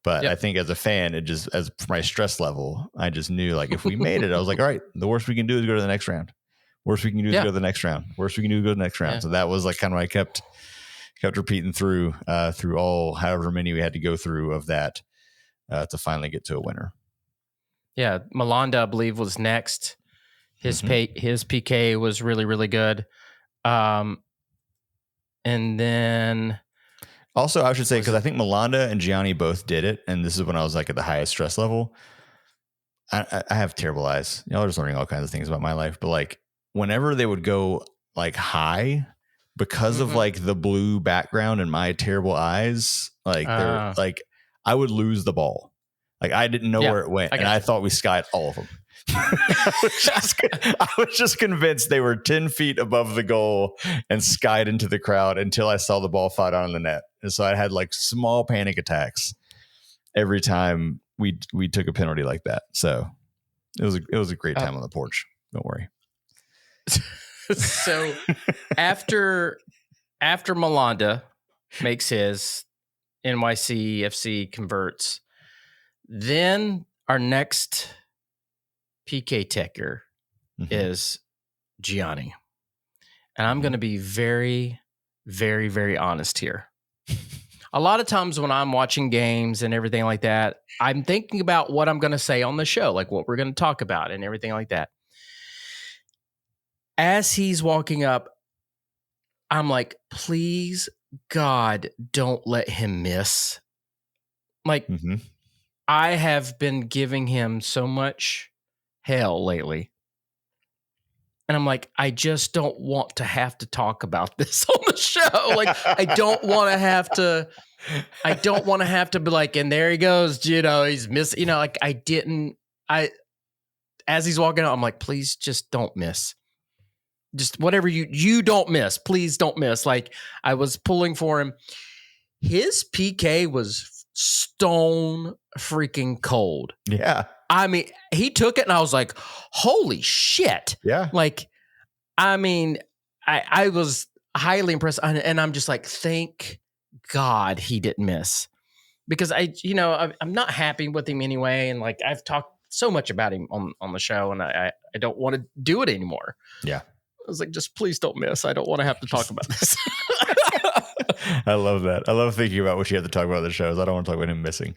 But I think as a fan, as for my stress level, I just knew if we made it, I was like, all right, the worst we can do is go to the next round. Worst we can do is go to the next round. Worst we can do is go to the next round. Yeah. So that was kind of I kept repeating through all however many we had to go through of that to finally get to a winner. Yeah, Malanda, I believe, was next. His PK was really, really good. And then also, I should say, because I think Melanda and Gianni both did it, and this is when I was like at the highest stress level. I have terrible eyes. Y'all are just learning all kinds of things about my life, but like whenever they would go like high, because of like the blue background and my terrible eyes, like they're like I would lose the ball. Like I didn't know where it went, and I thought we skied all of them. I was just convinced they were 10 feet above the goal and skied into the crowd until I saw the ball fly down on the net. And so I had like small panic attacks every time we took a penalty like that. So it was a great time on the porch. Don't worry. So after Melanda makes his, NYCFC converts, then our next PK taker is Gianni. And I'm going to be very, very, very honest here. A lot of times when I'm watching games and everything like that, I'm thinking about what I'm going to say on the show, like what we're going to talk about and everything like that. As he's walking up, I'm like, please, God, don't let him miss. Like, I have been giving him so much hell lately. And I'm like, I just don't want to have to talk about this on the show. Like, I don't want to have to be like, and there he goes, he's missing, like as he's walking out, I'm like, please just don't miss. Just whatever you don't miss, please don't miss. Like I was pulling for him. His PK was stone freaking cold. Yeah. I mean, he took it and I was like, holy shit. Yeah. Like, I mean, I was highly impressed. And I'm just like, thank God he didn't miss. Because I'm not happy with him anyway. And like, I've talked so much about him on the show and I don't want to do it anymore. Yeah. I was like, just please don't miss. I don't want to have to talk about this. I love that. I love thinking about what you have to talk about on the shows. I don't want to talk about him missing.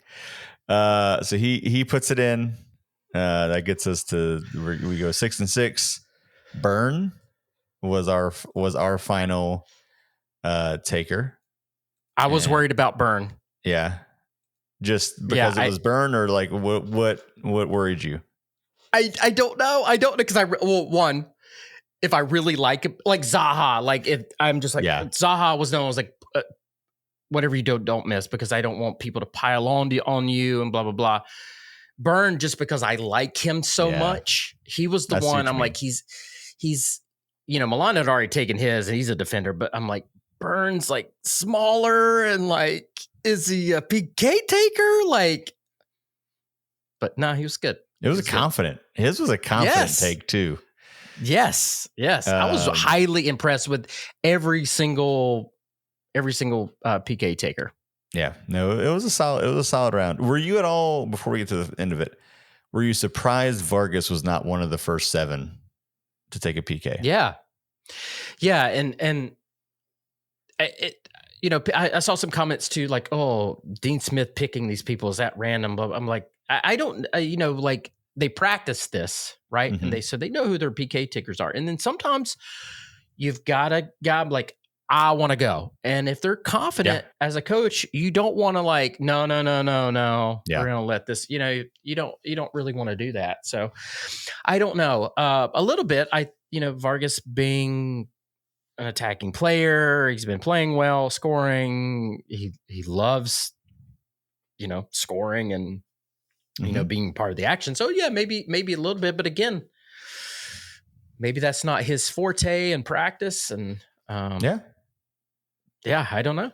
So he puts it in. That gets us to we go 6-6. Burn was our final taker. I was worried about Burn. Yeah, just because it was Burn, or like what worried you? I don't know. I don't know because one, if I really like it, like Zaha, like if I'm just like Zaha was known as like whatever you don't miss, because I don't want people to pile on you and blah blah blah. Burn, just because I like him so much, he was the one. I'm like he's Milan had already taken his and he's a defender, but I'm like Burn's like smaller and like is he a PK taker? Like, but no, he was good. It was confident. His was a confident take too. Yes. I was highly impressed with every single PK taker. Yeah, no, it was a solid round. Were you at all, before we get to the end of it, were you surprised Vargas was not one of the first 7 to take a PK? Yeah, and I saw some comments too, like, oh, Dean Smith picking these people, is that random? But I'm like, I don't, like they practice this, right? And they know who their PK takers are. And then sometimes you've got a guy like, I want to go. And if they're confident as a coach, you don't want to like, no. Yeah. We're going to let this, you don't really want to do that. So I don't know. A little bit, Vargas being an attacking player, he's been playing well, scoring. He loves, scoring and, being part of the action. So yeah, maybe a little bit, but again, maybe that's not his forte in practice. And I don't know.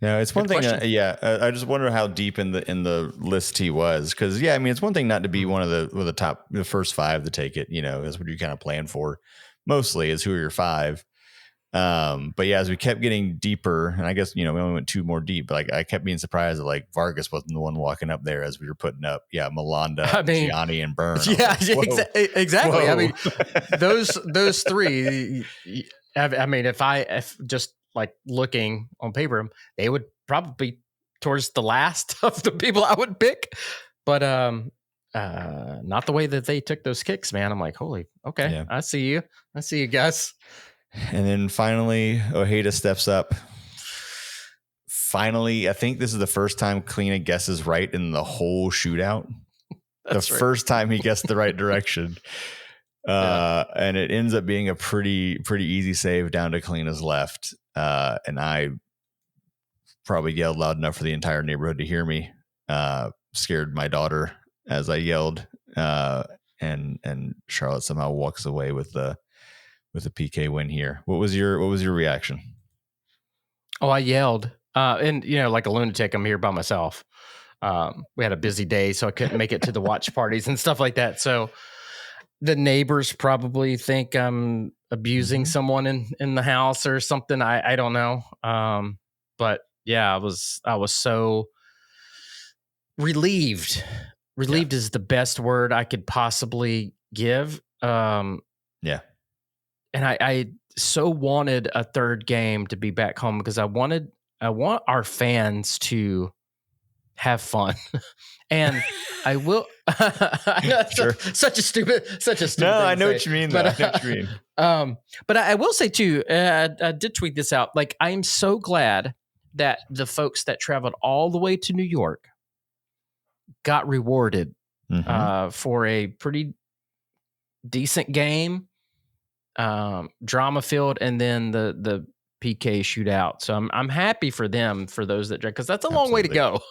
No, it's one thing. I just wonder how deep in the list he was, because it's one thing not to be one of the first 5 to take it. That's what you kind of plan for. Mostly is who are your 5. But as we kept getting deeper, and I guess we only went 2 more deep, but like I kept being surprised that like Vargas wasn't the one walking up there as we were putting up. Yeah, Melanda, Gianni, and Burn. Yeah, exactly. Whoa. I mean, those 3. If just like looking on paper, they would probably be towards the last of the people I would pick. But not the way that they took those kicks, man. I'm like, holy, okay, Yeah. I see you, guys. And then finally, Ojeda steps up. Finally, I think this is the first time Kleina guesses right in the whole shootout. That's right. First time he guessed the right direction. And it ends up being a pretty easy save down to Kleina's left. And I probably yelled loud enough for the entire neighborhood to hear me. Scared my daughter as I yelled. And Charlotte somehow walks away with the PK win here. What was your reaction? Oh, I yelled. And like a lunatic, I'm here by myself. We had a busy day, so I couldn't make it to the watch parties and stuff like that. So the neighbors probably think I'm abusing someone in the house or something. I don't know. But yeah, I was so relieved. Relieved is the best word I could possibly give. And I so wanted a third game to be back home because I want our fans to have fun. And I will. I know it's such a stupid. No, thing I know to what say. you mean. But, I know what you mean. But I will say too. I did tweet this out. Like, I'm so glad that the folks that traveled all the way to New York got rewarded for a pretty decent game, drama filled, and then the PK shootout. So I'm happy for them, for those that, because that's a long way to go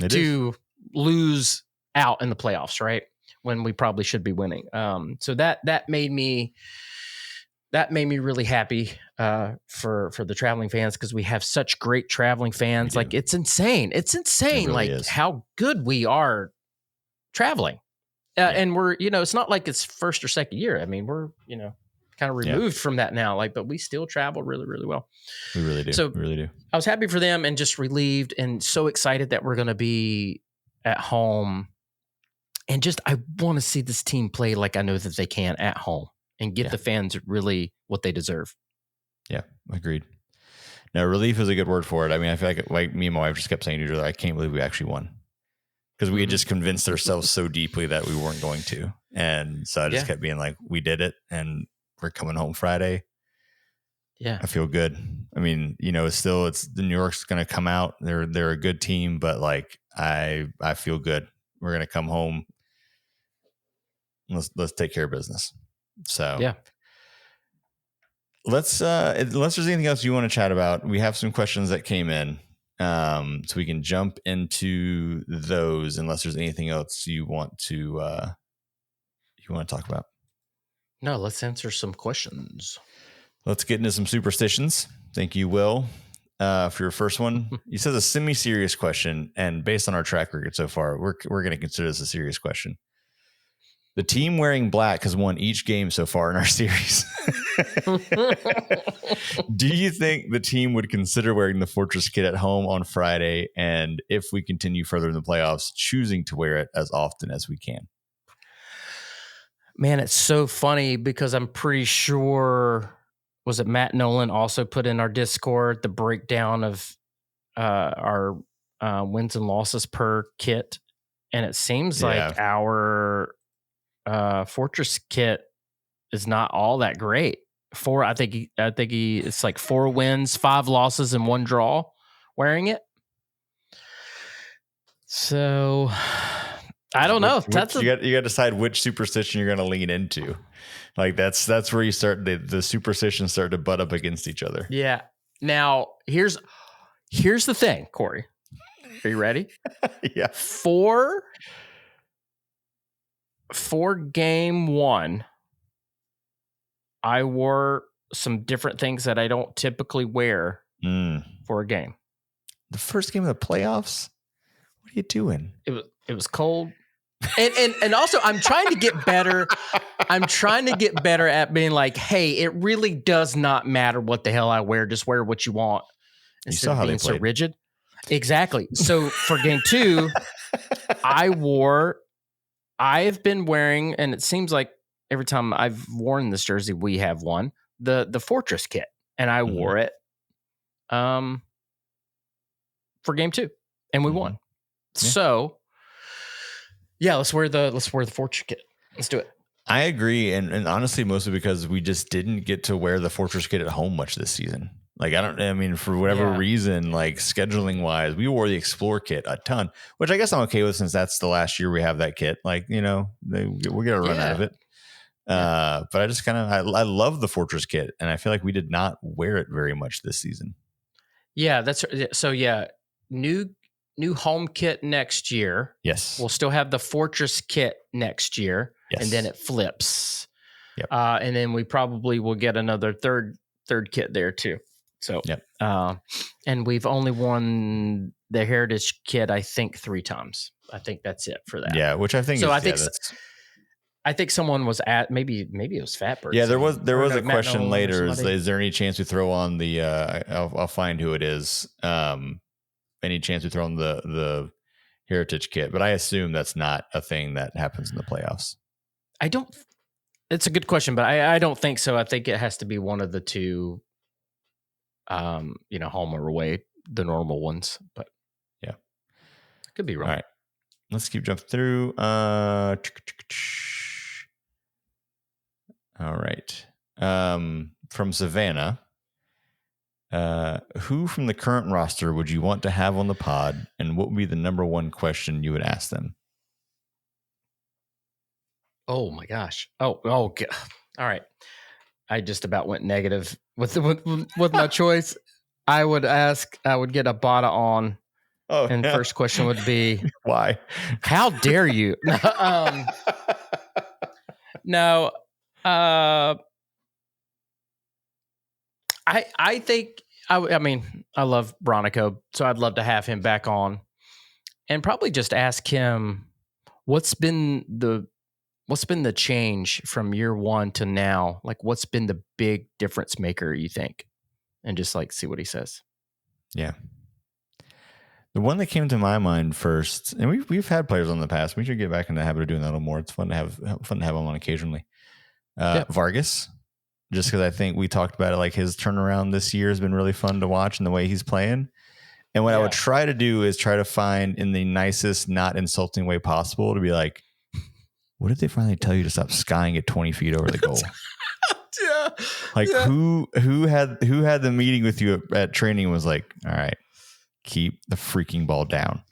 to lose out in the playoffs, right? When we probably should be winning. So that made me really happy for the traveling fans, because we have such great traveling fans. Like, it's insane. It's insane. It really is. How good we are traveling. And we're, it's not like it's first or second year. I mean, we're, kind of removed from that now, but we still travel really, really well. We really do. So we really do. I was happy for them and just relieved and so excited that we're going to be at home. And just, I want to see this team play like I know that they can at home and give the fans really what they deserve. Yeah, agreed. Now, relief is a good word for it. I mean, I feel like me and my wife just kept saying to each other, I can't believe we actually won. Because we had just convinced ourselves so deeply that we weren't going to. And so I just kept being like, we did it. And we're coming home Friday. Yeah. I feel good. I mean, it's the New York's going to come out. They're a good team, but like, I feel good. We're going to come home. Let's take care of business. So yeah. Let's unless there's anything else you want to chat about, we have some questions that came in. So we can jump into those unless there's anything else you want to talk about. No, let's answer some questions. Let's get into some superstitions. Thank you, Will, for your first one. You said a semi-serious question, and based on our track record so far, we're going to consider this a serious question. The team wearing black has won each game so far in our series. Do you think the team would consider wearing the Fortress kit at home on Friday? And if we continue further in the playoffs, choosing to wear it as often as we can? Man, it's so funny because I'm pretty sure, was it Matt Nolan also put in our Discord the breakdown of our wins and losses per kit. And it seems like our Fortress kit is not all that great. I think it's like 4 wins, 5 losses, and 1 draw wearing it. So I don't know. You got to decide which superstition you're going to lean into. Like that's where you start the superstitions start to butt up against each other. Yeah. Now here's the thing, Corey. Are you ready? Yeah. For game 1, I wore some different things that I don't typically wear for a game. The first game of the playoffs? What are you doing? It was cold. And also I'm trying to get better. I'm trying to get better at being like, hey, it really does not matter what the hell I wear. Just wear what you want. Instead of being so rigid. Exactly. So for game 2, I've been wearing, and it seems like every time I've worn this jersey, we have one, the Fortress kit, and I wore it for game 2, and we won. Yeah. So Yeah, let's wear the Fortress kit. Let's do it. I agree, and honestly, mostly because we just didn't get to wear the Fortress kit at home much this season. Like I mean, for whatever reason, like scheduling wise, we wore the Explore kit a ton, which I guess I'm okay with since that's the last year we have that kit. Like, you know, we're gonna run out of it. But I just kind of I love the Fortress kit, and I feel like we did not wear it very much this season. Yeah, that's so. Yeah, new home kit next year. Yes, we'll still have the Fortress kit next year, and then it flips. Yep. And then we probably will get another third kit there too. So, and we've only worn the Heritage kit, I think, 3 times. I think that's it for that. Yeah, which I think. So is, I think someone was at maybe it was Fatbird. Yeah, there was a question later. Is there any chance we throw on the? I'll find who it is. Any chance we throw on the Heritage kit? But I assume that's not a thing that happens in the playoffs. I don't. It's a good question, but I don't think so. I think it has to be one of the two. Home or away, the normal ones. But yeah, I could be wrong. All right, let's keep jumping through. All right. From Savannah, who from the current roster would you want to have on the pod, and what would be the number one question you would ask them? Oh my gosh! Oh, all right. I just about went negative with my choice. I would get a Bada on. Oh, and first question would be, why? How dare you? No. I think I mean I love Bronico, so I'd love to have him back on, and probably just ask him what's been the change from year one to now. Like, what's been the big difference maker, you think? And just like see what he says. Yeah. The one that came to my mind first, and we've had players on the past. We should get back in the habit of doing that a little more. It's fun to have them on occasionally. Vargas, just because I think we talked about it, like his turnaround this year has been really fun to watch and the way he's playing. And what I would try to do is try to find in the nicest, not insulting way possible to be like, what did they finally tell you to stop skying at 20 feet over the goal? Who had the meeting with you at training and was like, all right, keep the freaking ball down.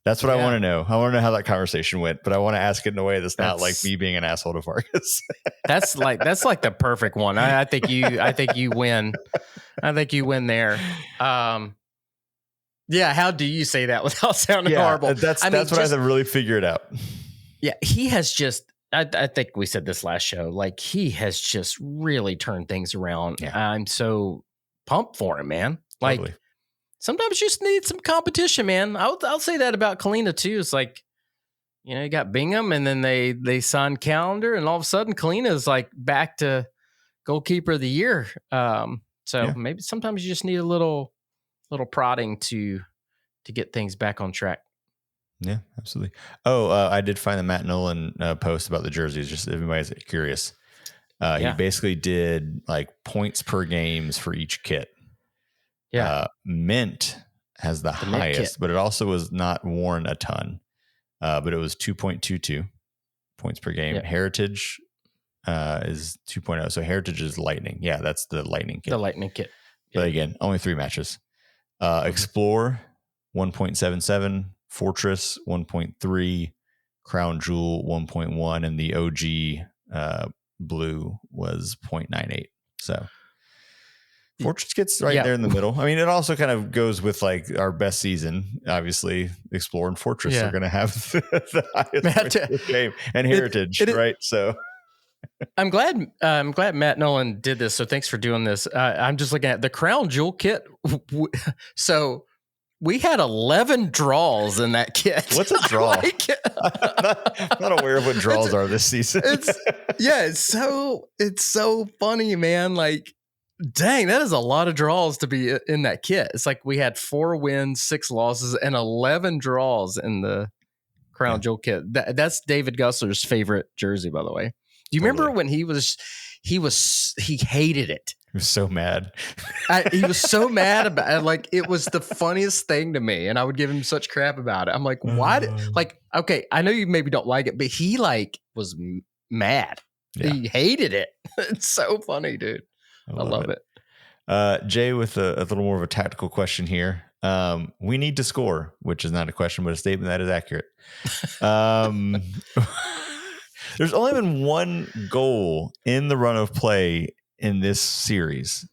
That's what I want to know. I want to know how that conversation went, but I want to ask it in a way that's not like me being an asshole to Vargas. that's like the perfect one. I think you win. I think you win there. How do you say that without sounding horrible? That's what I have to really figure it out. Yeah, he has just, I think we said this last show, like he has just really turned things around. Yeah. I'm so pumped for him, man. Like sometimes you just need some competition, man. I'll say that about Kalina too. It's like, you got Bingham and then they signed Calendar and all of a sudden Kalina is like back to goalkeeper of the year. Maybe sometimes you just need a little prodding to get things back on track. Yeah, absolutely. Oh, I did find the Matt Nolan post about the jerseys. Just if anybody's curious, he basically did like points per games for each kit. Yeah, Mint has the highest, but it also was not worn a ton. But it was 2.22 points per game. Yeah. Heritage is 2.0. So Heritage is Lightning. Yeah, that's the Lightning kit. The Lightning kit. Yeah. But again, only 3 matches. Explore 1.77. Fortress 1.3, Crown Jewel 1.1, and the OG blue was 0.98. So Fortress gets right there in the middle. I mean, it also kind of goes with like our best season. Obviously, Explorer and Fortress are going to have the highest game, and Heritage, right? So I'm glad Matt Nolan did this. So thanks for doing this. I'm just looking at the Crown Jewel kit. So we had 11 draws in that kit. What's a draw? I'm not aware of what draws are this season. It's so funny, man. Like, dang, that is a lot of draws to be in that kit. It's like we had 4 wins, 6 losses, and 11 draws in the Crown Jewel kit. That's David Gussler's favorite jersey, by the way. Do you remember when he was he hated it. He was so mad. He was so mad about it. Like, it was the funniest thing to me. And I would give him such crap about it. I'm like, why? Okay, I know you maybe don't like it, but he like was mad. Yeah. He hated it. It's so funny, dude. I love it. Jay with a little more of a tactical question here. We need to score, which is not a question, but a statement that is accurate. There's only been one goal in the run of play in this series.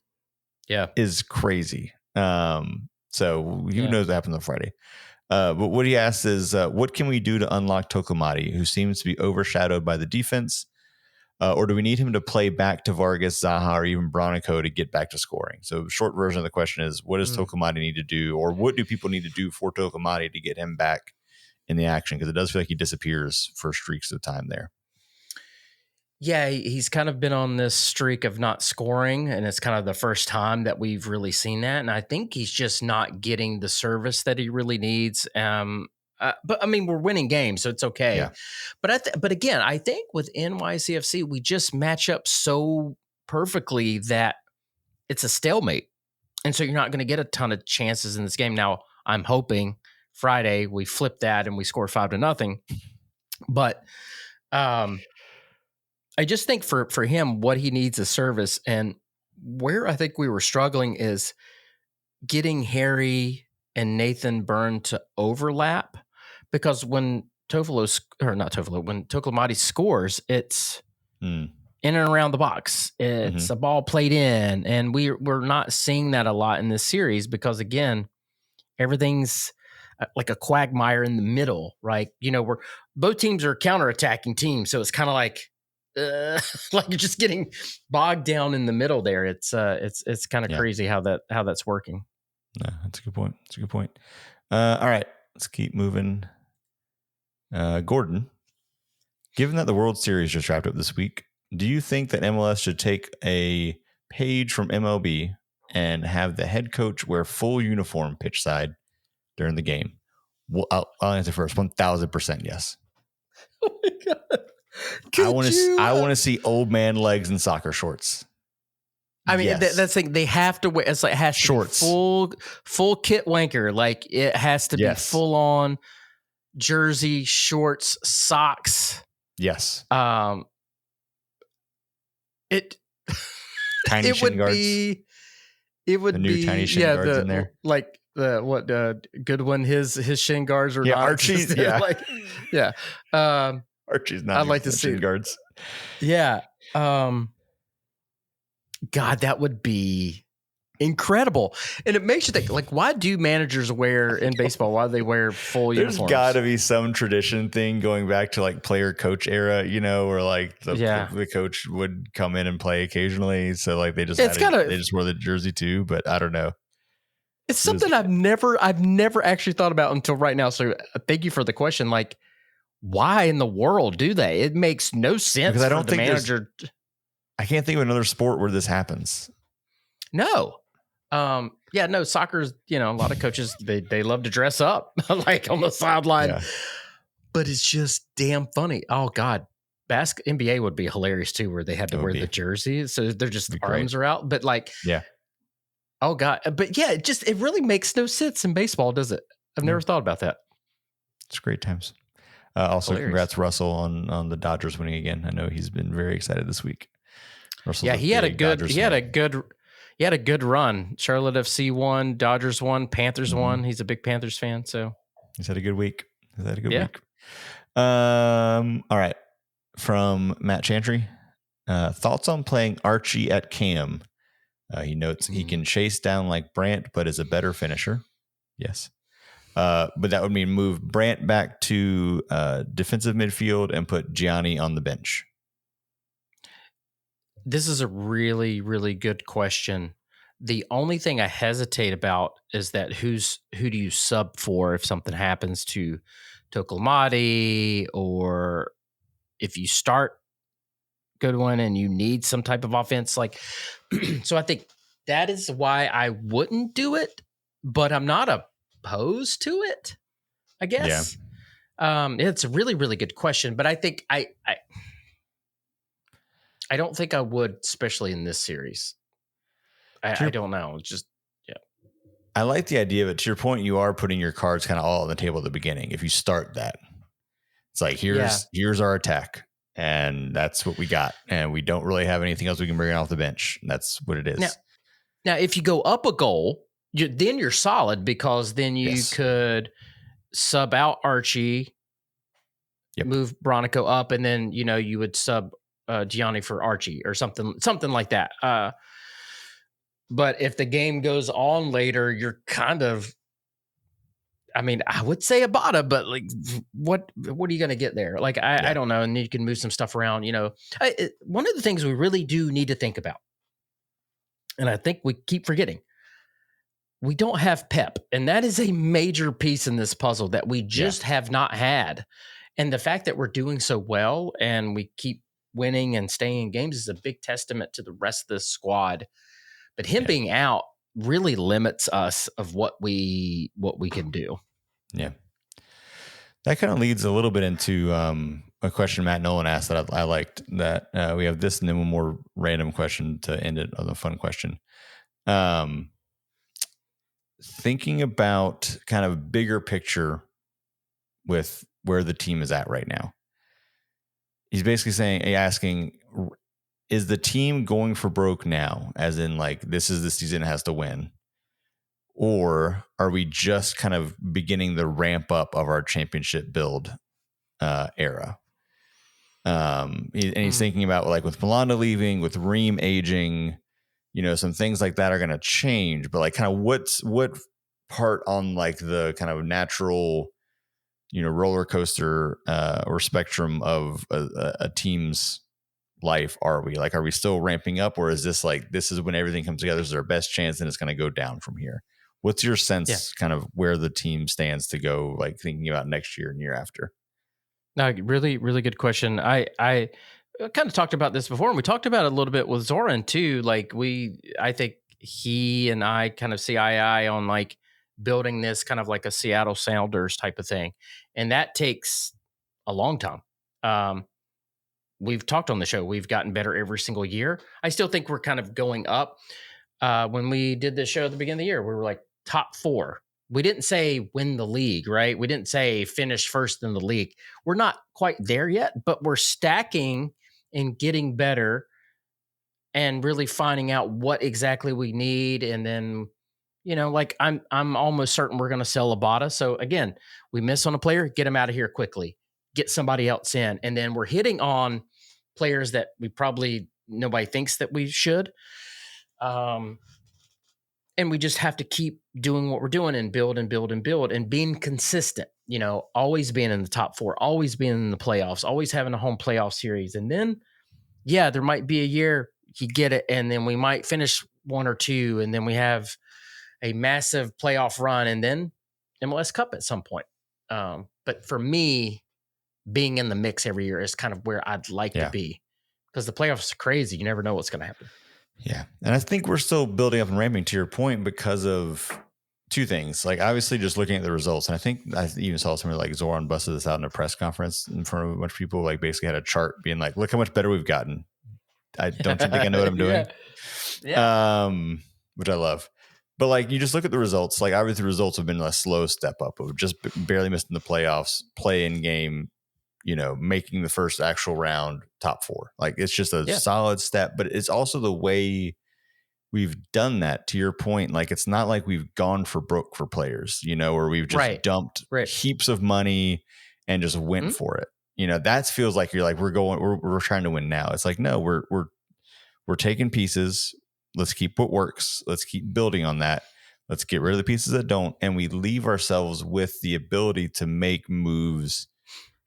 Yeah. Is crazy. So who knows what happens on Friday. But what he asks is, what can we do to unlock Tokomati, who seems to be overshadowed by the defense? Or do we need him to play back to Vargas, Zaha, or even Bronico to get back to scoring? So short version of the question is, what does Tokomati need to do? Or what do people need to do for Tokomati to get him back in the action? Because it does feel like he disappears for streaks of time there. Yeah, he's kind of been on this streak of not scoring, and it's kind of the first time that we've really seen that. And I think he's just not getting the service that he really needs. But I mean, we're winning games, so it's okay. Yeah. But again, I think with NYCFC, we just match up so perfectly that it's a stalemate, and so you're not going to get a ton of chances in this game. Now, I'm hoping Friday we flip that and we score 5-0. But I just think for him, what he needs is service. And where I think we were struggling is getting Harry and Nathan Byrne to overlap, because when Tokomati scores, it's in and around the box. It's a ball played in, and we're not seeing that a lot in this series because, again, everything's like a quagmire in the middle, right? We're both teams are counterattacking teams, so it's kind of like you're just getting bogged down in the middle there. It's kind of crazy how that's working. No, that's a good point. All right, let's keep moving. Gordon, given that the World Series just wrapped up this week, do you think that MLS should take a page from MLB and have the head coach wear full uniform pitch side during the game? Well, I'll answer first. 1,000% yes. Oh my God. I want to see old man legs and soccer shorts. I mean, that's like they have to wear. It's like it has to shorts. Be full kit wanker. Like it has to be full on jersey, shorts, socks. Yes. Tiny shin guards. It would the new be tiny shin guards in there. Like Goodwin, his shin guards are not Archie's. Archie's not. I'd like to see shin guards. Yeah. God, that would be incredible. And it makes you think, like, why do managers wear in baseball? Why do they wear full uniforms? There's got to be some tradition thing going back to like player coach era, where like the coach would come in and play occasionally. So like they just wore the jersey too, but I don't know. It's something I've never actually thought about until right now. So thank you for the question. Like, why in the world do they? It makes no sense. Because I don't think the manager. I can't think of another sport where this happens. No. Soccer's, a lot of coaches, they love to dress up like on the sideline, but it's just damn funny. Oh God. NBA would be hilarious too, where they had to wear the jersey. So they're just, the arms are out, but like, oh God. But yeah, it really makes no sense in baseball, does it? I've never thought about that. It's great times. Also, congrats Russell on the Dodgers winning again. I know he's been very excited this week. He had a good run. Charlotte FC won, Dodgers won, Panthers won. He's a big Panthers fan, so he's had a good week. Week. All right, from Matt Chantry, thoughts on playing Archie at Cam? He notes he can chase down like Brandt, but is a better finisher. Yes. But that would mean move Brandt back to defensive midfield and put Gianni on the bench. This is a really, really good question. The only thing I hesitate about is that who do you sub for if something happens to Tokomati, or if you start Goodwin and you need some type of offense. Like, so I think that is why I wouldn't do it, but I'm not opposed to it, I guess. Yeah. It's a really, really good question, but I think I don't think I would, especially in this series. I don't know. It's just, yeah. I like the idea of it. To your point, you are putting your cards kind of all on the table at the beginning. If you start that, it's like, here's our attack, and that's what we got. And we don't really have anything else we can bring off the bench. And that's what it is. Now, if you go up a goal, then you're solid, because then you could sub out Archie, move Bronico up, and then, you would sub Gianni for Archie or something like that. But if the game goes on later, you're kind of, I would say Abada, but like, what are you going to get there? Like, I don't know. And you can move some stuff around, one of the things we really do need to think about, and I think we keep forgetting, we don't have Pep. And that is a major piece in this puzzle that we just have not had. And the fact that we're doing so well and we keep winning and staying in games is a big testament to the rest of the squad. But him being out really limits us of what we can do. Yeah. That kind of leads a little bit into a question Matt Nolan asked that I liked, that we have this and then one more random question to end it on a fun question. Thinking about kind of bigger picture with where the team is at right now. He's basically asking, is the team going for broke now? As in, like, this is the season it has to win. Or are we just kind of beginning the ramp up of our championship build era? And he's thinking about, like, with Melanda leaving, with Reem aging, some things like that are going to change. But, like, kind of what part on, like, the kind of natural, roller coaster or spectrum of a team's life are we? Like, are we still ramping up, or is this like, this is when everything comes together, this is our best chance and it's going to go down from here? What's your sense kind of where the team stands to go, like, thinking about next year and year after? No, really, really good question. I kind of talked about this before, and we talked about it a little bit with Zoran too. Like, I think he and I kind of see eye to eye on, like, building this kind of like a Seattle Sounders type of thing. And that takes a long time. We've talked on the show, we've gotten better every single year. I still think we're kind of going up. When we did this show at the beginning of the year, we were like top 4. We didn't say win the league, right? We didn't say finish first in the league. We're not quite there yet, but we're stacking and getting better and really finding out what exactly we need. And then, like, I'm almost certain we're going to sell Abada. So again, we miss on a player, get him out of here quickly, get somebody else in. And then we're hitting on players that nobody thinks that we should. And we just have to keep doing what we're doing and build and build and build and being consistent, always being in the top 4, always being in the playoffs, always having a home playoff series. And then, there might be a year you get it, and then we might finish 1 or 2, and then we have a massive playoff run, and then MLS Cup at some point. But for me, being in the mix every year is kind of where I'd like to be, because the playoffs are crazy. You never know what's going to happen. Yeah. And I think we're still building up and ramping, to your point, because of 2 things. Like, obviously just looking at the results. And I think I even saw somebody like Zoran busted this out in a press conference in front of a bunch of people, like, basically had a chart being like, look how much better we've gotten. Don't you think I know what I'm doing? Which I love. But, like, you just look at the results. Like, obviously the results have been a slow step up of just barely missing the playoffs, play in game, making the first actual round top 4. Like, it's just a solid step, but it's also the way we've done that, to your point. Like, it's not like we've gone for broke for players, or we've just dumped heaps of money and just went for it. That feels like you're like, we're trying to win now. It's like, no, we're taking pieces. Let's keep what works. Let's keep building on that. Let's get rid of the pieces that don't. And we leave ourselves with the ability to make moves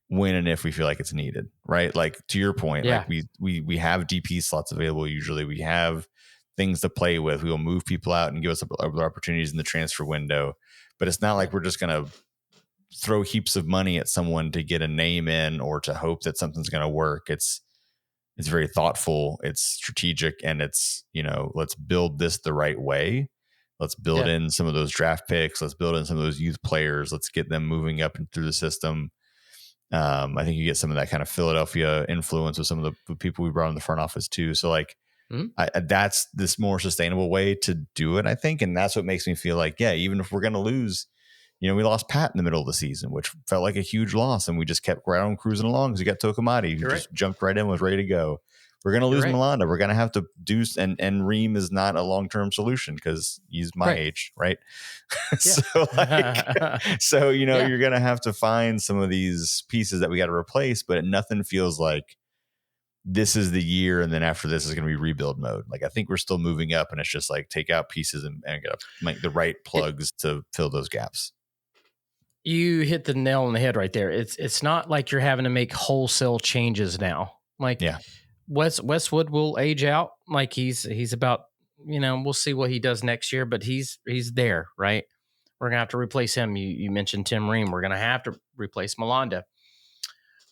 when and if we feel like it's needed, right? Like, to your point, like, we have DP slots available. Usually we have things to play with. We will move people out and give us other opportunities in the transfer window, but it's not like we're just going to throw heaps of money at someone to get a name in or to hope that something's going to work. It's very thoughtful. It's strategic, and it's, let's build this the right way. Let's build in some of those draft picks. Let's build in some of those youth players. Let's get them moving up and through the system. I think you get some of that kind of Philadelphia influence with some of the people we brought in the front office too. So like, that's this more sustainable way to do it, I think. And that's what makes me feel like, yeah, even if we're going to lose, we lost Pat in the middle of the season, which felt like a huge loss. And we just kept right on cruising along because we got Tokamati, who just jumped right in, was ready to go. We're going to lose Milanda. We're going to have to do, and Reem is not a long-term solution because he's my age, right? So you're going to have to find some of these pieces that we got to replace, but nothing feels like this is the year. And then after this is going to be rebuild mode. Like, I think we're still moving up, and it's just like take out pieces and got to make the right plugs to fill those gaps. You hit the nail on the head right there. It's not like you're having to make wholesale changes now. Like, Westwood will age out. Like he's about, we'll see what he does next year, but he's there, right? We're gonna have to replace him. You mentioned Tim Ream. We're gonna have to replace Milanda,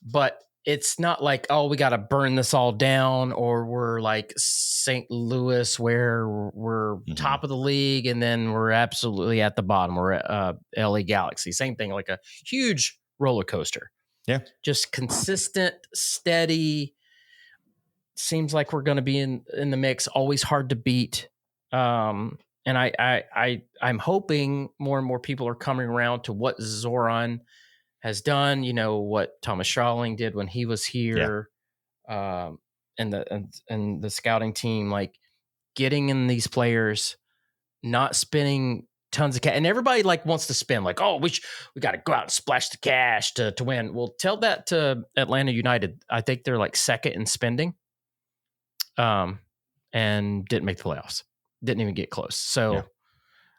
but it's not like, oh, we got to burn this all down, or we're like St. Louis where we're top of the league and then we're absolutely at the bottom. We're at LA Galaxy. Same thing, like a huge roller coaster. Yeah. Just consistent, steady. Seems like we're going to be in the mix. Always hard to beat. And I'm hoping more and more people are coming around to what Zoran has done, what Thomas Schawling did when he was here, and the scouting team, like getting in these players, not spending tons of cash. And everybody like wants to spend like, oh, we got to go out and splash the cash to win. Well, tell that to Atlanta United. I think they're like second in spending, and didn't make the playoffs. Didn't even get close. So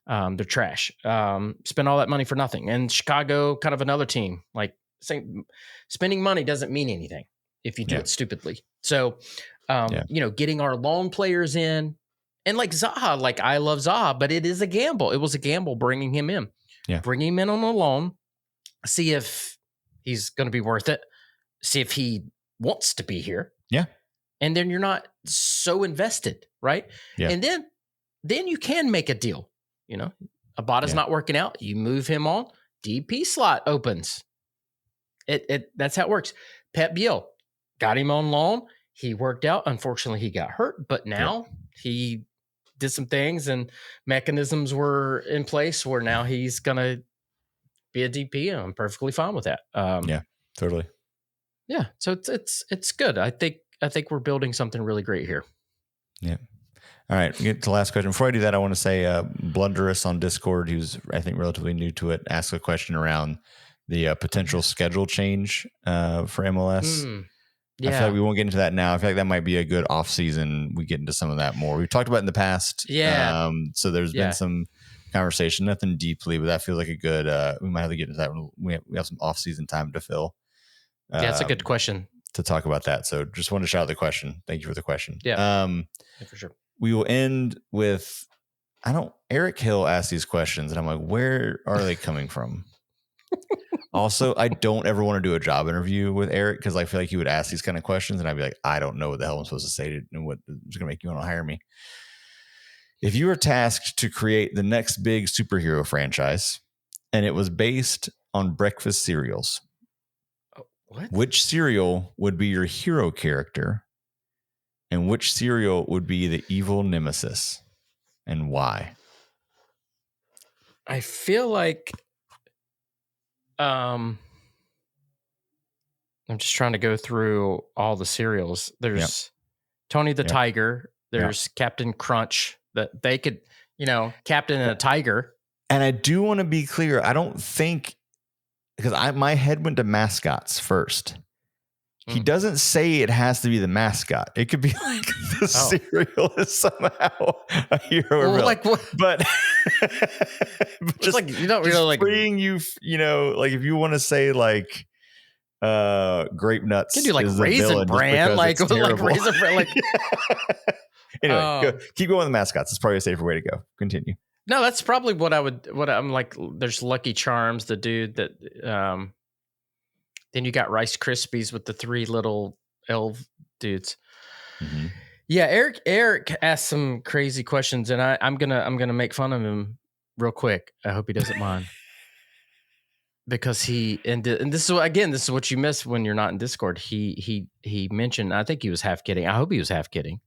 they're trash. Spend all that money for nothing. And Chicago, kind of another team, like spending money doesn't mean anything if you do it stupidly. So, getting our loan players in, and like Zaha, like I love Zaha, but it is a gamble. It was a gamble bringing him in. Bring him in on a loan, see if he's going to be worth it, see if he wants to be here. Yeah. And then you're not so invested, right? Yeah. And then you can make a deal. Abada's not working out. You move him on. DP slot opens. That's how it works. Pep Biel got him on loan. He worked out. Unfortunately, he got hurt, but now he did some things and mechanisms were in place where now he's gonna be a DP, and I'm perfectly fine with that. Totally. Yeah, so it's good. I think we're building something really great here. Yeah. All right, we get to the last question. Before I do that, I want to say Blunderous on Discord, who's, I think, relatively new to it, asked a question around the potential schedule change for MLS. I feel like we won't get into that now. I feel like that might be a good off-season. We get into some of that more. We've talked about it in the past. Yeah. So there's been some conversation, nothing deeply, but that feels like a good, we might have to get into that when we have some off-season time to fill. That's a good question. To talk about that. So just wanted to shout out the question. Thank you for the question. Yeah, for sure. We will end with, Eric Hill asked these questions and I'm like, where are they coming from? Also, I don't ever want to do a job interview with Eric because I feel like he would ask these kind of questions and I'd be like, I don't know what the hell I'm supposed to say and what is going to make you want to hire me. If you were tasked to create the next big superhero franchise and it was based on breakfast cereals, which cereal would be your hero character and which cereal would be the evil nemesis and why? I feel like I'm just trying to go through all the cereals. There's Tony the Tiger. There's Captain Crunch that they could, Captain and a Tiger. And I do want to be clear. I don't think, because my head went to mascots first. He doesn't say it has to be the mascot. It could be like the cereal is somehow a hero. Well, like what? But just like you don't really like freeing you. Like if you want to say like grape nuts, you can do like Raisin Bran, like Raisin Bran. Like anyway, keep going with the mascots. It's probably a safer way to go. Continue. No, that's probably what I'm like. There's Lucky Charms, the dude that. Then you got Rice Krispies with the 3 little elf dudes. Mm-hmm. Yeah, Eric asked some crazy questions, and I'm gonna make fun of him real quick. I hope he doesn't mind. because and this is what you miss when you're not in Discord. He mentioned, I think he was half kidding. I hope he was half kidding.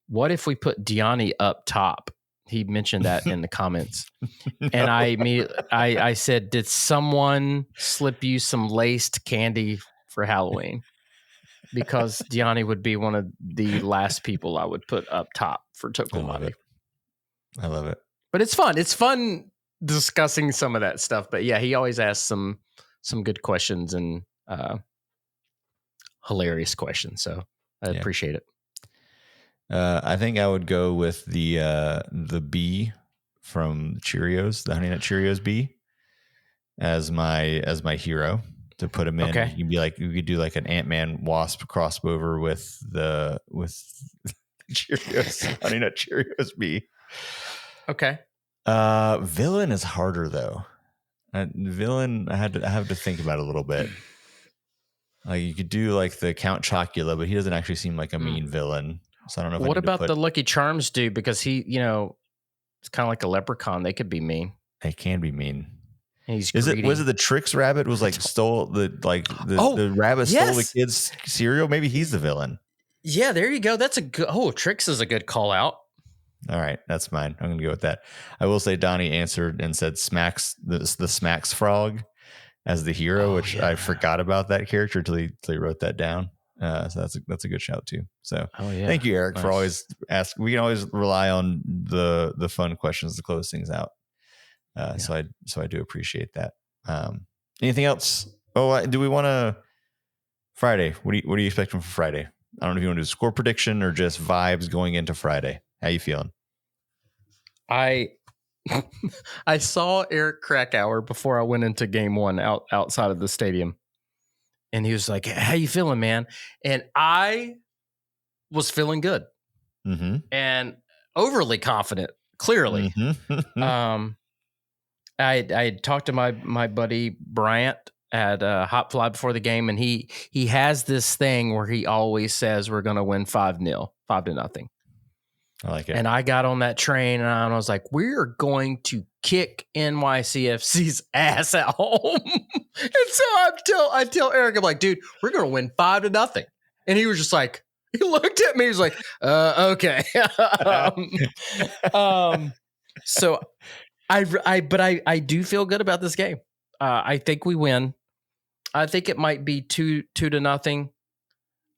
What if we put Diani up top? He mentioned that in the comments. And I said, did someone slip you some laced candy for Halloween? Because Diani would be one of the last people I would put up top for Tokomami. I love it. But it's fun. It's fun discussing some of that stuff. But yeah, he always asks some good questions and hilarious questions. So I appreciate it. I think I would go with the bee from Cheerios, the Honey Nut Cheerios bee, as my hero to put him in. Okay. You could do like an Ant-Man Wasp crossover with the Cheerios, Honey Nut Cheerios bee. Okay. Villain is harder though. Villain, I have to think about it a little bit. Like you could do like the Count Chocula, but he doesn't actually seem like a mean villain. So I don't know. What about the Lucky Charms dude? Because he, it's kind of like a leprechaun. They could be mean. They can be mean. And he's greedy. Was it the Trix rabbit was like the rabbit stole the kid's cereal? Maybe he's the villain. Yeah, there you go. That's a good. Oh, Trix is a good call out. All right, that's mine. I'm gonna go with that. I will say Donnie answered and said Smacks the Smacks frog as the hero, which I forgot about that character until he wrote that down. So that's a good shout too. So thank you, Eric, for always asking. We can always rely on the fun questions to close things out. So I do appreciate that. Anything else? Oh, do we want to Friday? What are you expecting for Friday? I don't know if you want to do score prediction or just vibes going into Friday. How you feeling? I saw Eric Krakauer before I went into game one outside of the stadium. And he was like, how you feeling, man? And I was feeling good and overly confident, clearly. I had talked to my buddy Bryant at Hot Fly before the game, and he has this thing where he always says we're going to win 5-0. I like it. And I got on that train and I was like, we're going to kick NYCFC's ass at home. And so I tell Eric, I'm like, dude, we're going to win 5-0. And he was just like, he looked at me, he was like, okay. So I do feel good about this game. I think we win. I think it might be 2-0.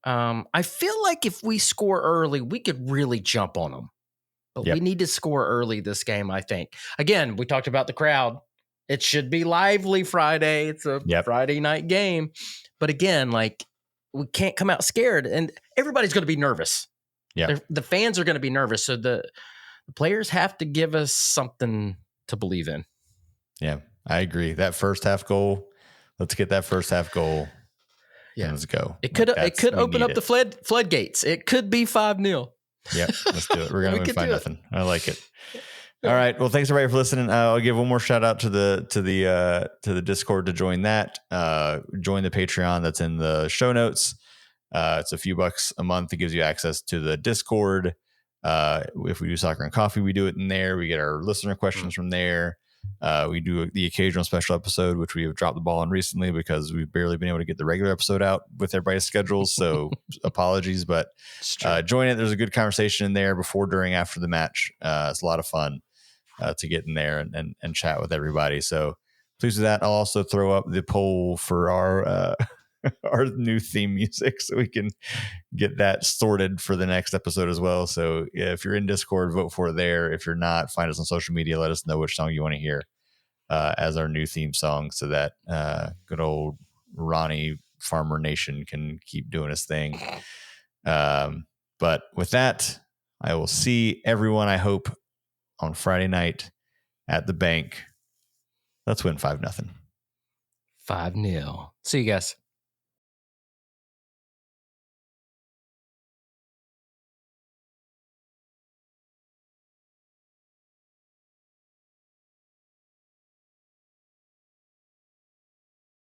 I feel like if we score early, we could really jump on them. But we need to score early this game, I think. Again, we talked about the crowd. It should be lively Friday. It's a Friday night game. But again, like we can't come out scared. And everybody's going to be nervous. Yeah, the fans are going to be nervous. So the players have to give us something to believe in. Yeah, I agree. That first half goal, let's get that first half goal. Yeah, let's go. It could open up the floodgates. It could be 5-0. Yep, let's do it. We're gonna win 5-0. I like it. All right. Well, thanks everybody for listening. I'll give one more shout out to the Discord to join that. Join the Patreon that's in the show notes. It's a few bucks a month. It gives you access to the Discord. If we do Soccer and Coffee, we do it in there. We get our listener questions from there. We do the occasional special episode, which we have dropped the ball on recently because we've barely been able to get the regular episode out with everybody's schedules. So apologies, but join it. There's a good conversation in there before, during, after the match. It's a lot of fun to get in there and chat with everybody. So please do that. I'll also throw up the poll for our our new theme music so we can get that sorted for the next episode as well. So if you're in Discord, vote for it there. If you're not, find us on social media. Let us know which song you want to hear as our new theme song so that good old Ronnie Farmer Nation can keep doing his thing. But with that, I will see everyone, I hope, on Friday night at the bank. Let's win 5-0. 5-0. See you guys.